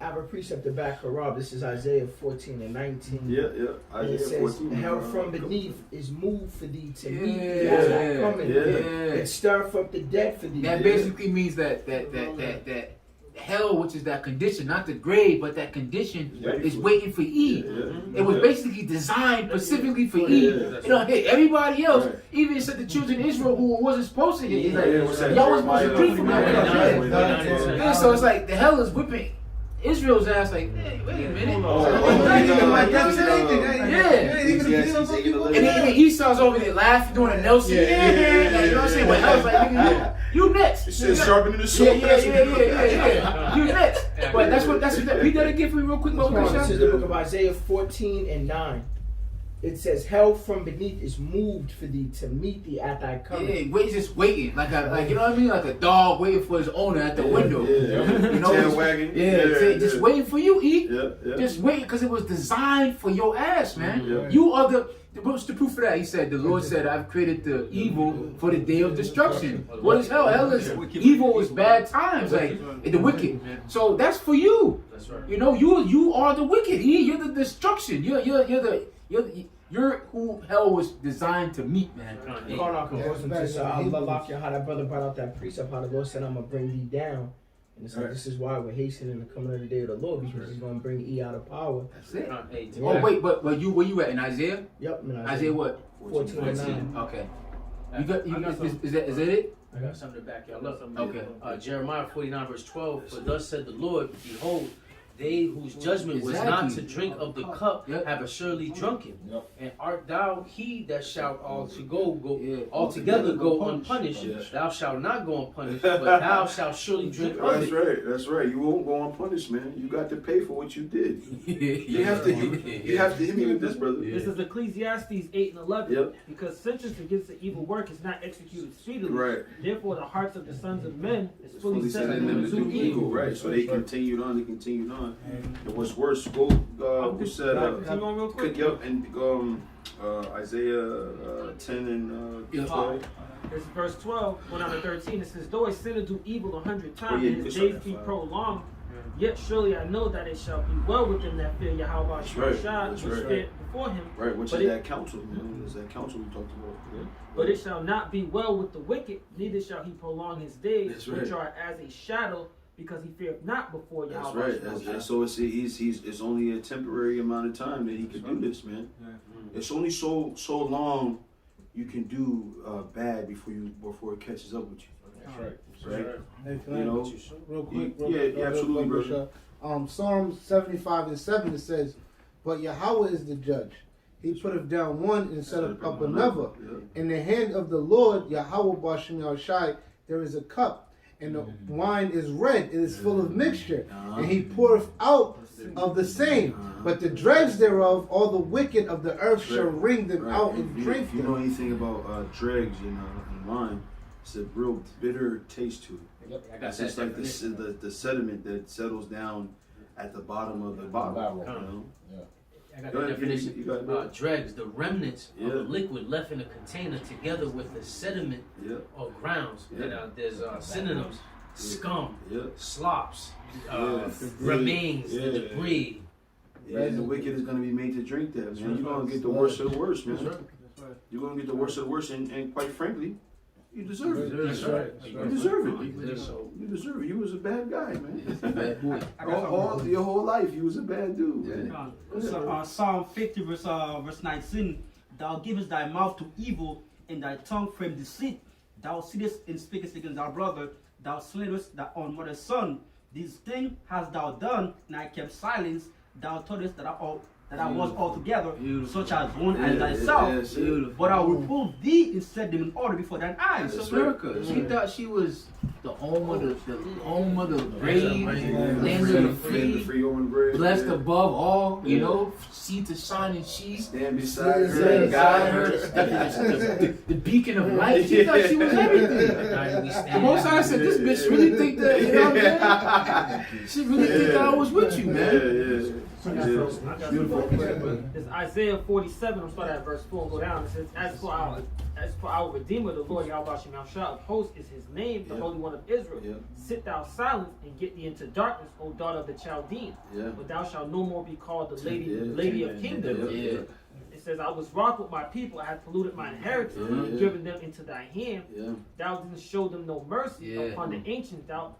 I have a precept to back her up. This is Isaiah 14 and 19. Isaiah it says, 14. hell from beneath is moved for thee to meet thee as I come in. And stir up the dead for thee. That basically means that hell, which is that condition, not the grave, but that condition is waiting for Eve. Yeah. It was basically designed specifically for Eve. You know, hit everybody else. Even said the children of Israel who wasn't supposed to hit. Y'all was supposed to drink from that. Yeah, so it's like the hell is whipping Israel's ass. Like, hey, wait a minute. And then Esau's over there laughing, doing a Nelson. Like, you know what I'm saying? But I was like, nigga, you next. It's just sharpening the sword. Yeah. You next. But that's what read that again for me real quick. This is the book of Isaiah 14:9. It says, hell from beneath is moved for thee to meet thee at thy coming. Yeah, just waiting, like you know what I mean, like a dog waiting for his owner at the window. You know, tail wagging. Just waiting for you, E. Yeah. Just waiting, because it was designed for your ass, man. You are what's the proof of that? He said, the Lord said, I've created the evil for the day of destruction. What is hell? Hell is evil, is bad times, like the wicked. So that's for you. That's right. You know, you are the wicked. You're the destruction. You're who hell was designed to meet, man. Allah, how that brother brought out that precept, how the Lord said, I'm going to bring thee down. And it's like, this is why we're hastening the coming of the day of the Lord, because he's going to bring E out of power. That's it. Oh, wait, but where you at, in Isaiah? Yep. Isaiah what? 14:9. Okay. Is that it? I got something to back y'all up. Okay. Jeremiah 49 verse 12. For thus said the Lord, behold, they whose judgment was not to drink of the cup have assuredly drunken. And art thou he that shalt altogether go unpunished? Thou shalt not go unpunished, but thou shalt surely drink of it. That's right. You won't go unpunished, man. You got to pay for what you did. You have to hit me with this, brother. This is Ecclesiastes 8:11. Because sentence against the evil work is not executed speedily. Right. Therefore, the hearts of the sons of men is fully set in them to do evil. Right. So they continued on. And what's worse, who said, Isaiah 10 and 12. This is verse 12, 1 to 13. It says, though a sinner do evil 100 times, and his days be prolonged, yet surely I know that it shall be well with them that fear Yahweh Shah, which fear before him. Right, which is that counsel, man. Is that counsel we talked about. Yeah. But it shall not be well with the wicked, neither shall he prolong his days, which are as a shadow, because he feared not before Yahweh. That's right. So it's only a temporary amount of time that he could do this, man. It's only so long you can do bad before it catches up with you. That's right. Hey, you know, real quick, absolutely, brother. Psalm 75:7 it says, but Yahweh is the judge. He putteth down one and setteth up another. In the hand of the Lord, Yahweh Bashem Yahushai, there is a cup. And the wine is red, it is full of mixture, and he poureth out of the same. But the dregs thereof, all the wicked of the earth shall wring them out and drink them. You know anything about dregs in wine? It's a real bitter taste to it. It's just like the sediment that settles down at the bottom of the bottle. I got the definition. Dregs, the remnants of the liquid left in a container together with the sediment or grounds. There's synonyms: scum, slops, remains, the debris. And the wicked is going to be made to drink that, man. You're going to get the worst of the worst, man. You're going to get the worst of the worst, and quite frankly, you deserve it. That's right. You deserve it. You deserve it. You was a bad guy, man. Bad boy. Your whole life, you was a bad dude, man. Psalm 50 verse 19. Thou givest thy mouth to evil, and thy tongue frame deceit. Thou sittest and speakest against thy brother. Thou slanderest thy own mother's son. This thing hast thou done, and I kept silence. Thou toldest that I was altogether such as one as thyself, but I will reprove thee and set them in order before thine eyes. So America, she thought she was the home of the brave, land of the free, blessed above all, you know, seed to shine and she stand beside her, the beacon of light. She thought she was everything. The Most High said, this bitch really think that, you know what I'm saying? She really think that I was with you, man. It's Isaiah 47. I'm starting at verse 4 and go down. It says, as for our Redeemer, the Lord Yahweh Shah of hosts is his name, the Holy One of Israel. Sit thou silent and get thee into darkness, O daughter of the Chaldeans. But thou shalt no more be called the lady of kingdoms. It says, I was wroth with my people, I had polluted my inheritance, and given them into thy hand. Thou didn't show them no mercy upon the ancients. Thou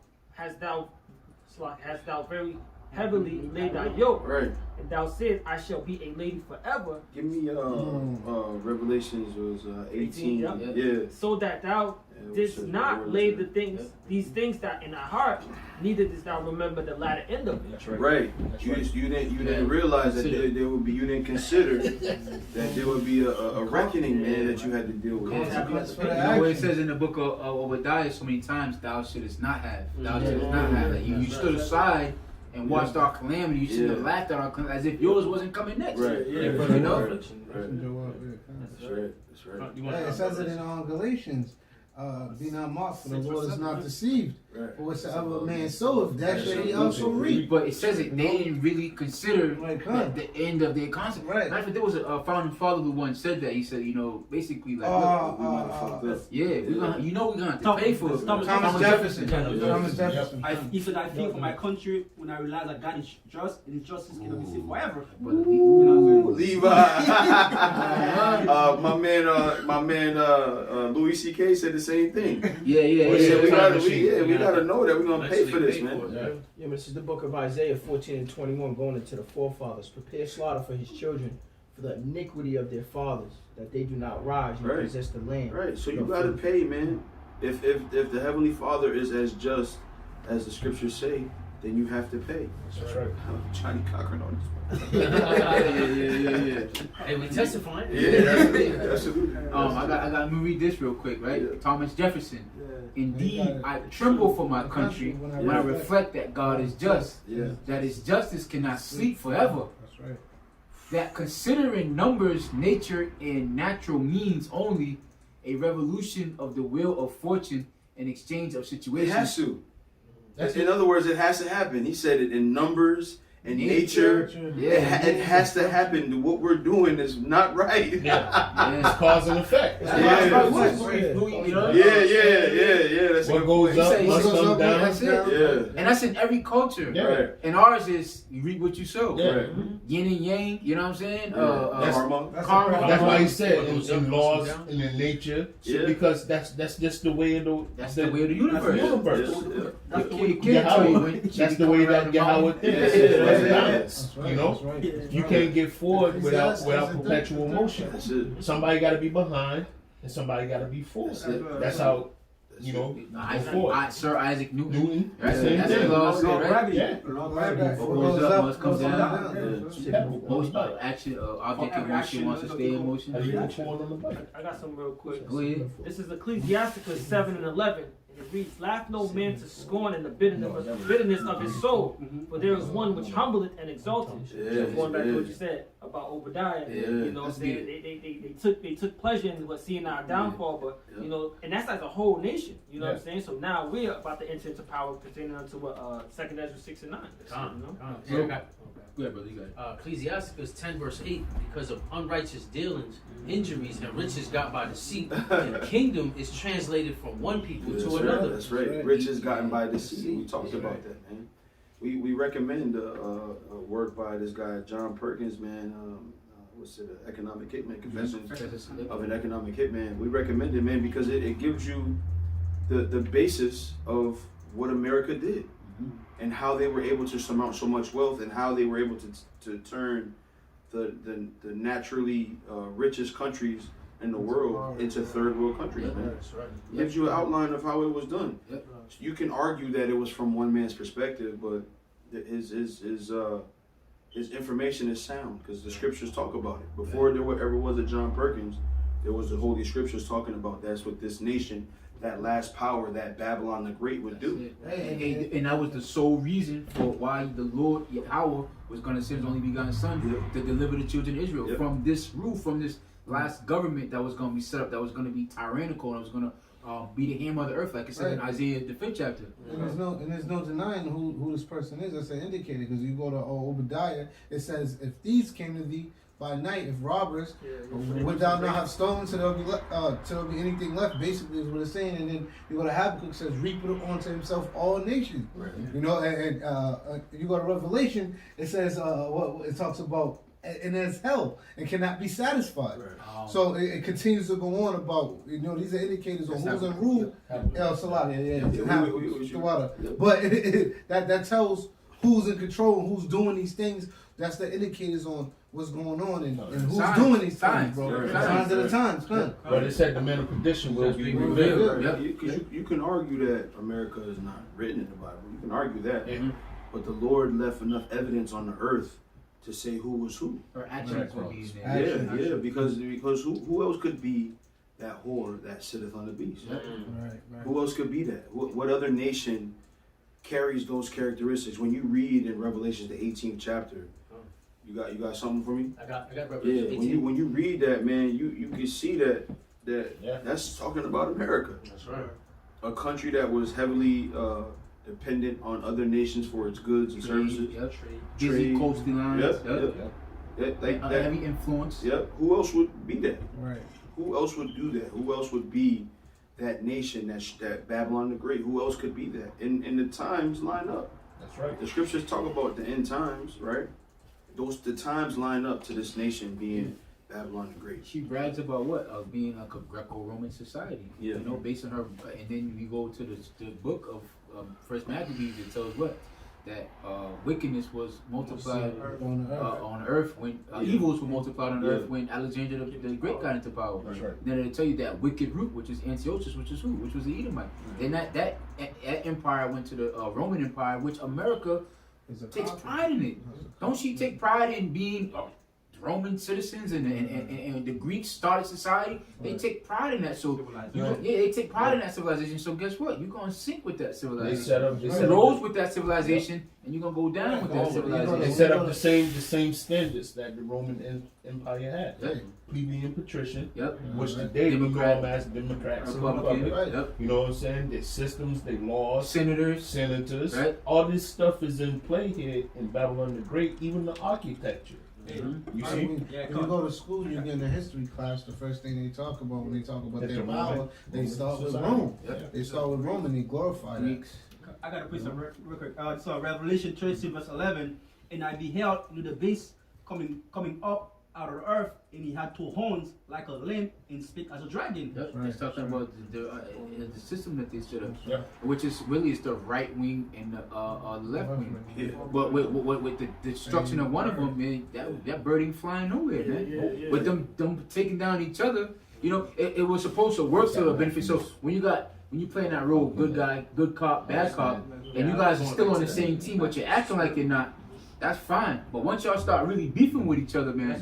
hast thou very heavily laid thy yoke. Right. And thou said, I shall be a lady forever. Give me Revelations was 18. Yeah. So that thou didst not lay the things, these things that in thy heart, neither didst thou remember the latter end of it. That's right. You didn't realize that there would be. You didn't consider that there would be a reckoning, man, that you had to deal with. You know what it says in the book of Obadiah so many times, thou shouldest not have. Thou shouldest not have. Like, you stood aside and watched our calamity. You shouldn't have laughed at our calamity as if yours wasn't coming next. Right. You know? That's right. That's right. Yeah, it says it in Galatians. Be not mocked, for the Lord is not deceived. Right. For whatsoever man soweth, that shall he also reap. But it says it, they didn't really consider the end of their concept. Right. Matter of fact, there was a founding father who once said that. He said, you know, basically like, we're gonna have to pay for it. Thomas Jefferson. Thomas Jefferson. He said, I feel for my country when I realize that God is just and his justice cannot be saved forever. Levi. my man Louis C.K. said the same thing. We gotta know that we're gonna pay for this, man. Yeah, but this is the book of Isaiah 14 and 21, going into the forefathers. Prepare slaughter for his children, for the iniquity of their fathers, that they do not rise and possess the land. Right. So you gotta pay, man. If the Heavenly Father is as just as the scriptures say, then you have to pay. That's right. Johnny Cochran on this. Yeah. Hey, we testifying. Yeah, absolutely. I got to read this real quick, right? Yeah. Thomas Jefferson. Indeed, I tremble for my country when I reflect that God is just. Yeah. That his justice cannot sleep forever. That's right. That considering numbers, nature, and natural means only, a revolution of the wheel of fortune and exchange of situations. It has to. In other words, it has to happen. He said it in numbers and nature. It has to happen. What we're doing is not right. It's cause and effect. Yeah. That's what goes up must come down. That's it. Yeah. And that's in every culture. Right. And ours is you reap what you sow. Right. Yin and yang, you know what I'm saying? Karma. That's why he said in laws and in nature, because that's just the way of the way of the universe. That's the way that Yahweh thinks. Balance, you know, you can't get forward without perpetual motion. Somebody got to be behind, and somebody got to be forward. That's how, you know, Sir Isaac Newton. That's the law, right? Yeah. What goes up must come down. Most action, object in motion wants to stay in motion. I got some real quick. Go ahead. This is Ecclesiasticus 7 and 11. It reads, laugh no man to scorn in the bitterness of his soul, for there is one which humbleth and exalteth. Going back to what you said about Obadiah, you know, they took pleasure in seeing our downfall, but you know, and that's like a whole nation. You know what I'm saying? So now we're about to enter into power pertaining unto what 2 Ezra 6 and 9. Go ahead, brother. You got it. Ecclesiasticus 10 verse 8, because of unrighteous dealings, injuries, and riches got by deceit, the kingdom is translated from one people to another. That's right. Riches gotten by deceit. We talked about that, man. We recommend a work by this guy John Perkins, man. What's it? Economic Hitman, Confessions of an Economic Hitman. We recommend it, man, because it gives you the basis of what America did. And how they were able to surmount so much wealth, and how they were able to turn the naturally richest countries in the world into third world countries. Man. That's right. It gives you an outline of how it was done. Yep. You can argue that it was from one man's perspective, but his information is sound because the scriptures talk about it. Before there ever was a John Perkins, there was the Holy Scriptures talking about that's what this nation, that last power that Babylon the Great would do. And that was the sole reason for why the Lord Yahweh was going to send his only begotten Son to deliver the children of Israel from this rule, from this last government that was going to be set up, that was going to be tyrannical, and was going to be the hammer of the earth, like it said in Isaiah the 5th chapter. And there's no denying who this person is. That's indicated because you go to Obadiah, it says, if these came to thee by night, if robbers, would thou not have stolen till there'll be anything left, basically is what it's saying. And then you go to Habakkuk, says, reap it unto himself all nations. Right. You know, and you go to Revelation, it says, it talks about and there's hell and cannot be satisfied. Right. So it continues to go on about, these are indicators of who's in rule. But that tells who's in control and who's doing these things. That's the indicators on what's going on and who's doing these things, bro. Signs of the times, But it said the men of condition will be revealed. You can argue that America is not written in the Bible. You can argue that. Mm-hmm. But the Lord left enough evidence on the earth to say who was who. Or actions will be there. Yeah, because who else could be that whore that sitteth on the beast? Right. Who else could be that? What other nation carries those characteristics? When you read in Revelation the 18th chapter, you got something for me? I got Revelation 18. When you read that, man, you can see that's talking about America. That's right. A country that was heavily dependent on other nations for its goods and services. Busy coastal lines. Heavy influence. Yep. Who else would be that? Right. Who else would do that? Who else would be that nation, that Babylon the Great? Who else could be that? And the times line up. That's right. The scriptures talk about the end times, right? The times line up to this nation being Babylon the Great. She brags about what? Being like a Greco-Roman society. Yeah. Based on her, and then you go to the book of First Maccabees. It tells what? That wickedness was multiplied on earth when evils were multiplied on earth when Alexander the Great got into power. That's right. Then it'll tell you that wicked root, which is Antiochus, which is who? Which was the Edomite. Then that empire went to the Roman Empire, which America takes pride in it. Don't she take pride in being Roman citizens and the Greeks started society? They take pride in that. So they take pride in that civilization. So guess what? You're gonna sink with that civilization. They set rose with that civilization, and you're gonna go down with that civilization. They set up the same standards that the Roman Empire had. Yep. Plebeian patrician, which Right. today we Democrat, call as Democrats and Republican, Republic. You know what I'm saying? Their systems, their laws, senators. Right. All this stuff is in play here in Babylon the Great, even the architecture. Mm-hmm. You see? When you go to school, you get in a history class, the first thing they talk about when they talk about their power, they start with Rome. They start with Rome and they glorify that. I got to put some record. So Revelation 13 verse 11, and I beheld the beast coming up out of the earth, and he had two horns like a lamb and spake as a dragon. It's talking about the system that they set up, which is really is the right wing and the left wing. But with the destruction of one of them, man, that bird ain't flying nowhere, man. With them taking down each other, it was supposed to work to a benefit. So when you play in that role, good guy, good cop, bad cop, and you guys are still on the same team, but you're acting like you're not. That's fine, but once y'all start really beefing with each other, man,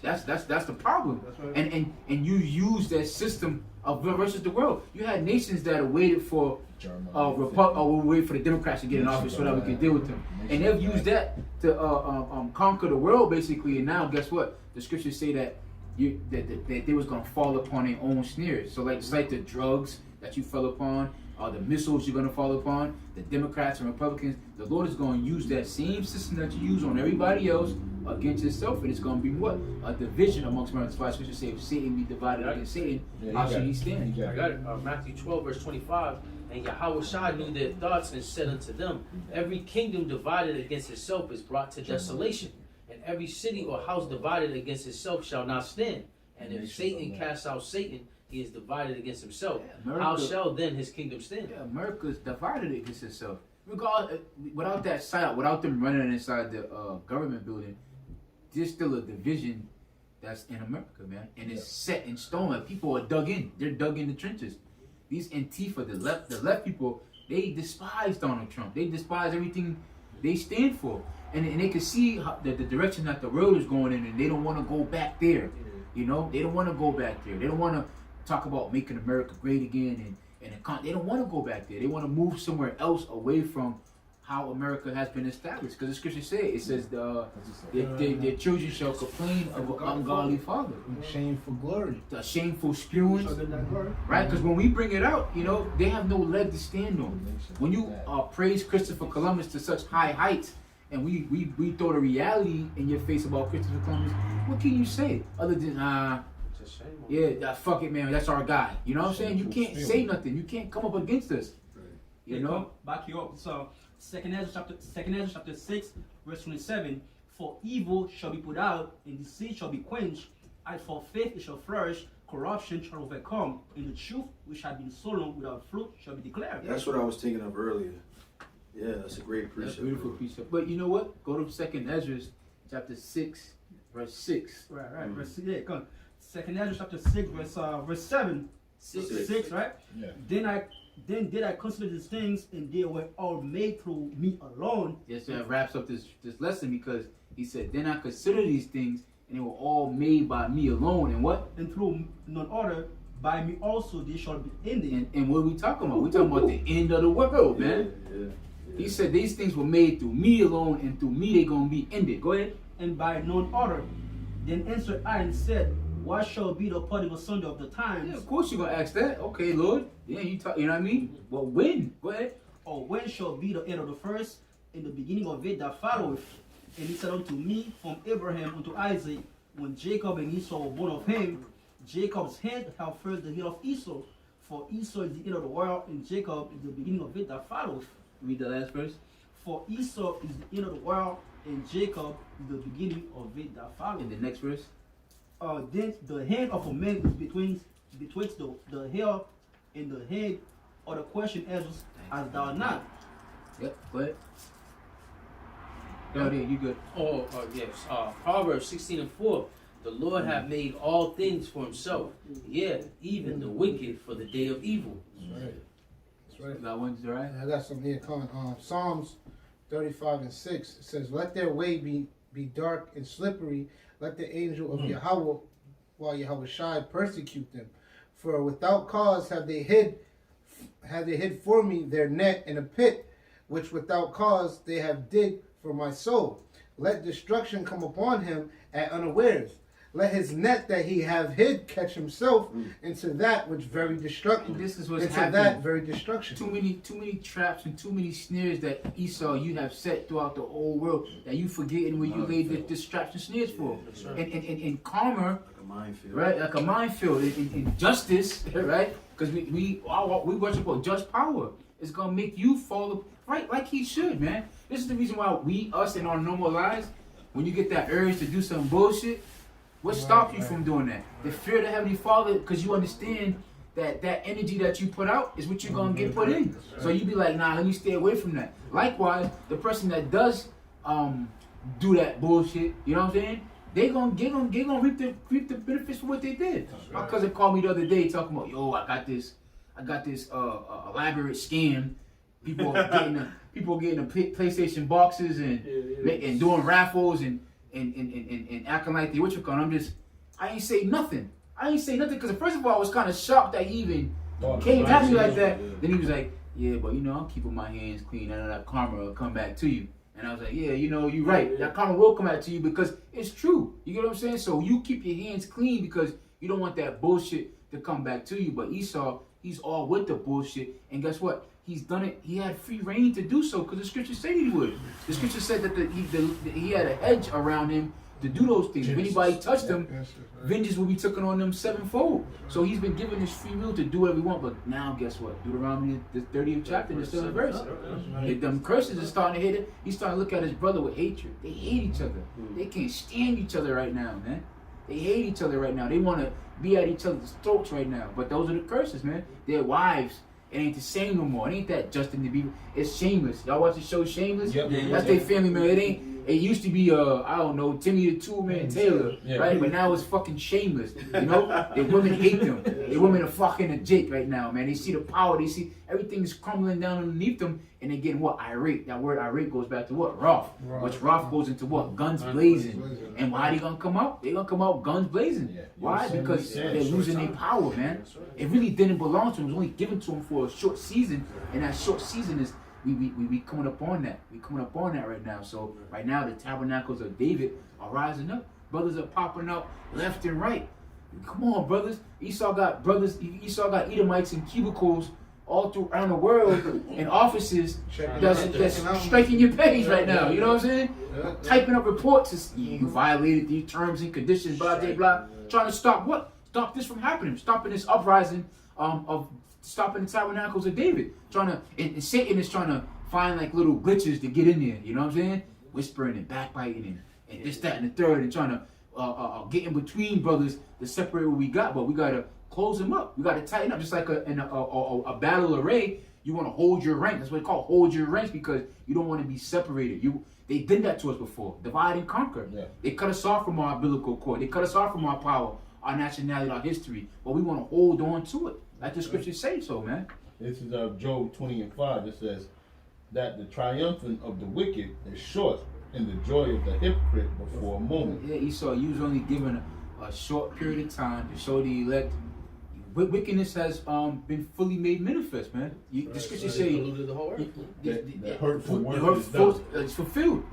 that's the problem. And you use that system of versus the world. You had nations that waited for wait for the Democrats to get in office so that we could deal with them, and they've used that to conquer the world basically. And now, guess what? The scriptures say that they was gonna fall upon their own snares. So it's like the drugs that you fell upon. The missiles you're going to fall upon, the Democrats and Republicans, the Lord is going to use that same system that you use on everybody else against yourself, and it's going to be what? A division amongst men. That's why Scripture says, if Satan be divided against Satan, how should he stand? I got it. Matthew 12 verse 25, and Yahweh knew their thoughts and said unto them, every kingdom divided against itself is brought to desolation, and every city or house divided against itself shall not stand. And if Satan casts out Satan, he is divided against himself. How shall then his kingdom stand? Yeah, America is divided against itself. Without that site, without them running inside the government building, there's still a division that's in America, man. And it's set in stone. Like, people are dug in. They're dug in the trenches. These Antifa, the left people, they despise Donald Trump. They despise everything they stand for. And they can see the direction that the world is going in, and they don't want to go back there. They don't want to go back there. They don't want to talk about making America great again, and they don't want to go back there. They want to move somewhere else away from how America has been established. Because the scripture says their children shall complain of an ungodly father. Shameful glory. The shameful spewing. Right? Because when we bring it out, they have no leg to stand on. When you praise Christopher Columbus to such high heights, and we throw the reality in your face about Christopher Columbus, what can you say other than fuck it, man, that's our guy. You know what I'm saying? You can't say nothing. You can't come up against us. Back you up. So 2 Ezra chapter 6 verse 27. For evil shall be put out, and deceit shall be quenched. As for faith it shall flourish, corruption shall overcome, and the truth which had been so long without fruit shall be declared. That's what I was thinking of earlier. Yeah, that's a great precept. That's a beautiful precept. But you know what? Go to 2nd Ezra chapter 6, verse 6. Right. Verse 6. Yeah, come. 2nd Ezra chapter 6, verse 7. 6, right? Yeah. Then did I consider these things, and they were all made through me alone. Yes, that wraps up this lesson, because he said, then I consider these things, and they were all made by me alone. And what? And through none other, by me also they shall be ended. And what are we talking about? We're talking about the end of the world, man. Yeah. He said these things were made through me alone, and through me they're going to be ended. Go ahead. And by none other. Then answered I and said, what shall be the parting asunder of the times? Yeah, of course you're going to ask that. Okay, Lord. Yeah, you know what I mean? Well, when? Go ahead. Or when shall be the end of the first, and the beginning of it that followeth? And he said unto me, from Abraham unto Isaac, when Jacob and Esau were born of him, Jacob's head have first the head of Esau. For Esau is the end of the world, and Jacob is the beginning of it that followeth. Read the last verse. For Esau is the end of the world, and Jacob is the beginning of it that followeth. In the next verse. Then the hand of a man is betwixt the hair and the head, or the question as thou not. Yep, go ahead. No, you good. Yes. Proverbs 16:4. The Lord hath made all things for himself. Yeah, even the wicked for the day of evil. That's right. That one's right. I got something here coming. Psalms 35:6. It says, let their way be dark and slippery. Let the angel of Yahweh, while Yahweh Shai, persecute them. For without cause have they hid for me their net in a pit, which without cause they have dig for my soul. Let destruction come upon him at unawares. Let his net that he have hid catch himself into that which very destructive. This is what's into happening. that very destruction. Too many traps and too many snares that Esau you have set throughout the whole world that you forgetting where you laid the traps and snares for. And karma, Like a minefield. right? Like a minefield. In justice, right? Because we worship a just power. It's gonna make you fall right like he should, man. This is the reason why us in our normal lives, when you get that urge to do some bullshit, what stops you from doing that? The fear of the Heavenly Father, because you understand that energy that you put out is what you're going to get put in. So you be like, nah, let me stay away from that. Likewise, the person that does do that bullshit, you know what I'm saying? They're gonna reap the benefits for what they did. My cousin called me the other day talking about, yo, I got this elaborate scam. People getting the PlayStation boxes and doing raffles and acting like they I ain't say nothing. Because first of all, I was kind of shocked that he even came at me like that. Then he was like, yeah, but I'm keeping my hands clean. I know that karma will come back to you. And I was like, yeah, you're right. That karma will come back to you because it's true. You get what I'm saying? So you keep your hands clean because you don't want that bullshit to come back to you. But Esau, he's all with the bullshit. And guess what? He's done it. He had free reign to do so because the scripture said he would. The scripture said that he had a hedge around him to do those things. If anybody touched him, vengeance will be taken on them sevenfold. So he's been given his free will to do whatever he wants. But now, guess what? Deuteronomy, the 30th chapter, the 7th verse. Them curses are starting to hit it. He's starting to look at his brother with hatred. They hate each other. They can't stand each other right now, man. They hate each other right now. They want to be at each other's throats right now. But those are the curses, man. Their wives. It ain't the same no more. It ain't that Justin Bieber. It's Shameless. Y'all watch the show Shameless? Yep. That's their family, man. It used to be I don't know, Timmy the Toolman Taylor, right? But now it's fucking Shameless. You know? The women hate them. The women are fucking a jake right now, man. They see the power. They see everything is crumbling down underneath them, and they getting what? Irate. That word irate goes back to what? Wrath. Which wrath goes into what? Guns blazing. And why they gonna come out? They gonna come out guns blazing. Why? Because they're losing their power, man. It really didn't belong to them. It was only given to them for a short season, and that short season is we coming up on that. We coming up on that right now. So right now the tabernacles of David are rising up. Brothers are popping up left and right. Come on, brothers. Esau got Edomites in cubicles all through around the world in offices that's striking your page right now. You know what I'm saying? Typing up reports. You violated these terms and conditions, blah, blah, blah. Trying to stop what? Stop this from happening. Stopping this uprising of stopping the tabernacles of David. And Satan is trying to find like little glitches to get in there. You know what I'm saying? Whispering and backbiting and this, that, and the third, and trying to get in between brothers to separate what we got. But we gotta close them up. We gotta tighten up, just like in a battle array. You want to hold your rank. That's what they call hold your ranks, because you don't want to be separated. They did that to us before. Divide and conquer. Yeah. They cut us off from our umbilical cord. They cut us off from our power, our nationality, our history. But we want to hold on to it. Like the scriptures say so, man. This is Job 20:5. It says that the triumphant of the wicked is short, and the joy of the hypocrite before a moment. Yeah, Esau, you was only given a short period of time to show the elect. Wickedness has been fully made manifest, man. The scriptures say the whole earth. The hurtful word is fulfilled,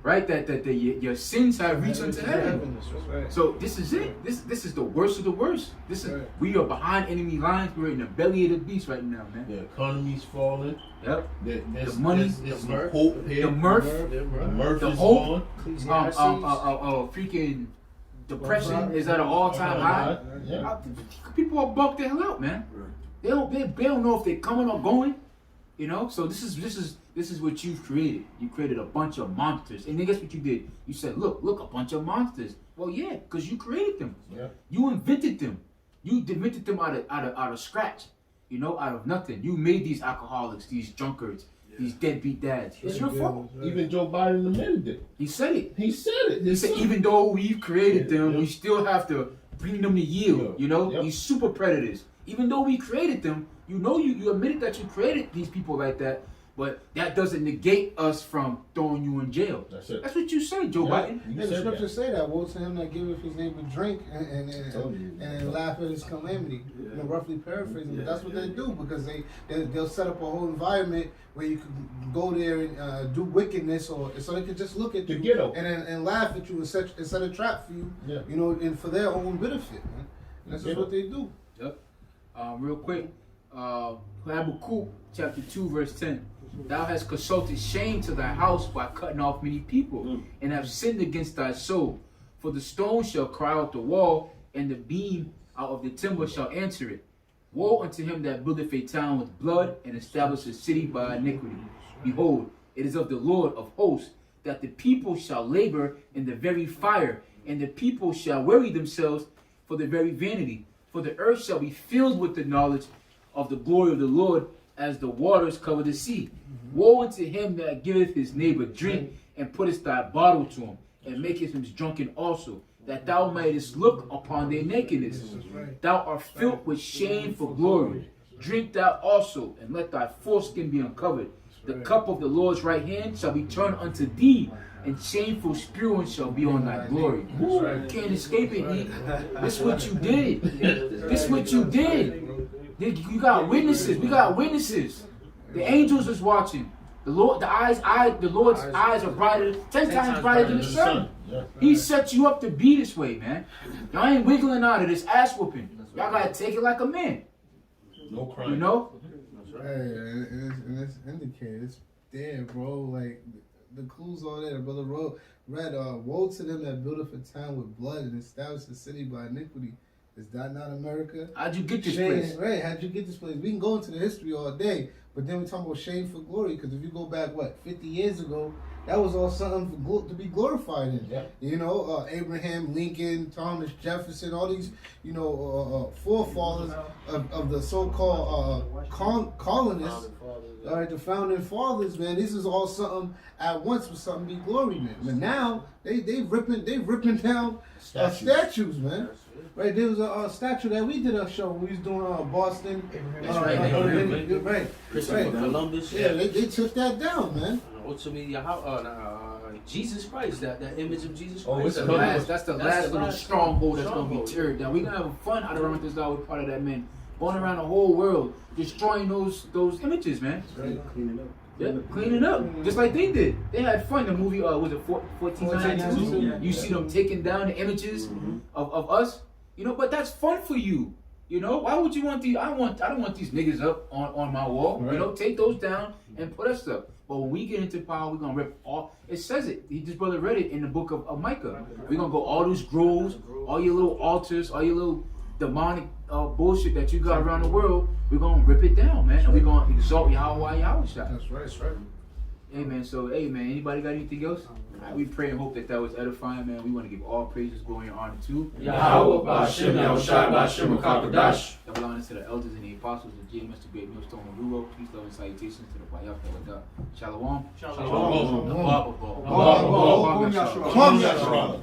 right? That your sins have reached unto heaven. So this is it. This is the worst of the worst. This is we are behind enemy lines. We're in the belly of the beast right now, man. The economy's falling. Yep. The money, there's no hope here. The mirth, the hope. Freaking depression is at an all-time high. Yeah. People are bucked the hell out, man. They don't know if they're coming or going. You know, so this is what you've created. You created a bunch of monsters, and then guess what you did? You said, look, a bunch of monsters. Well, yeah, because you created them. Yeah. You invented them. You invented them out of scratch. You know, out of nothing. You made these alcoholics, these drunkards, these deadbeat dads. It's your fault. Even Joe Biden admitted it. He said it. He said it. He said even though we've created them, we still have to bring them to yield. You know, these super predators. Even though we created them, you know, you admitted that you created these people like that, but that doesn't negate us from throwing you in jail. That's it. That's what you said, Joe Biden. Yeah, the scriptures say that. Woe to him that giveth his neighbor drink and laugh at his calamity. You know, roughly paraphrasing, but that's what they do, because they'll set up a whole environment where you can go there and do wickedness, or so they can just look at you and laugh at you and set a trap for you. Yeah. You know, and for their own benefit, man. That's just what they do. Yep. Real quick, Habakkuk chapter 2 verse 10. Thou hast consulted shame to thy house by cutting off many people, and have sinned against thy soul. For the stone shall cry out the wall, and the beam out of the timber shall answer it. Woe unto him that buildeth a town with blood, and establisheth a city by iniquity. Behold, it is of the Lord of hosts, that the people shall labor in the very fire, and the people shall weary themselves for the very vanity. For the earth shall be filled with the knowledge of the glory of the Lord, as the waters cover the sea. Woe unto him that giveth his neighbor drink, and putteth thy bottle to him, and maketh him drunken also, that thou mightest look upon their nakedness. Thou art filled with shame for glory. Drink thou also, and let thy foreskin be uncovered. The cup of the Lord's right hand shall be turned unto thee, and shameful spewing shall be on thy glory. Ooh, you can't escape it, E. This is what you did. This is what you did. You got witnesses. We got witnesses. The angels is watching. The Lord's eyes are brighter, 10 times brighter than the sun. He set you up to be this way, man. Y'all ain't wiggling out of this ass whooping. Y'all gotta take it like a man. No crime. You know? Hey, and it's indicated. It's there, bro. Like the clues all there. Brother read, woe to them that buildeth a town with blood and establish a city by iniquity. Is that not America? How'd you get this place? Right, how'd you get this place? We can go into the history all day, but then we're talking about shame for glory, because if you go back, 50 years ago, that was all something to be glorified in. Yeah. You know, Abraham, Lincoln, Thomas Jefferson, all these, you know, forefathers of the so-called colonists, all right, the founding fathers, man. This is all something at once with something to be gloried in. But now they ripping down statues, man. Right, there was a statue that we did a show when we was doing Boston. Right. Christopher Columbus. Yeah, they took that down, man. Ultimately, Jesus Christ, that image of Jesus Christ. Oh, that's the last little stronghold that's going to be teared down. We're going to have fun out around this guy with part of that, man. Going around the whole world, destroying those images, man. Right. Cleaning up. Yeah, cleaning up, just like they did. They had fun. The movie, was it 1492? You see them taking down the images of us. You know, but that's fun for you. You know, why would you want these? I don't want these niggas up on my wall. Right. You know, take those down and put us up. But when we get into power, we're gonna rip all. It says it. This brother read it in the book of Micah. We're gonna go all those groves, all your little altars, all your little demonic bullshit that you got around the world. We're gonna rip it down, man, and we're gonna exalt Yahweh Yahushua. That's right. Amen. So, hey, man, anybody got anything else? We pray and hope that was edifying, man. We want to give all praises, glory, and honor to Yahweh, Ba'ashem, Yahushua, Ba'ashem, Kakadash. Double honor to the elders and the apostles of GMS, the great millstone and Ruro. Peace, love, and salutations to the Bayaf Shalom. Shalom. The Barber Ball. Come, Yahshua.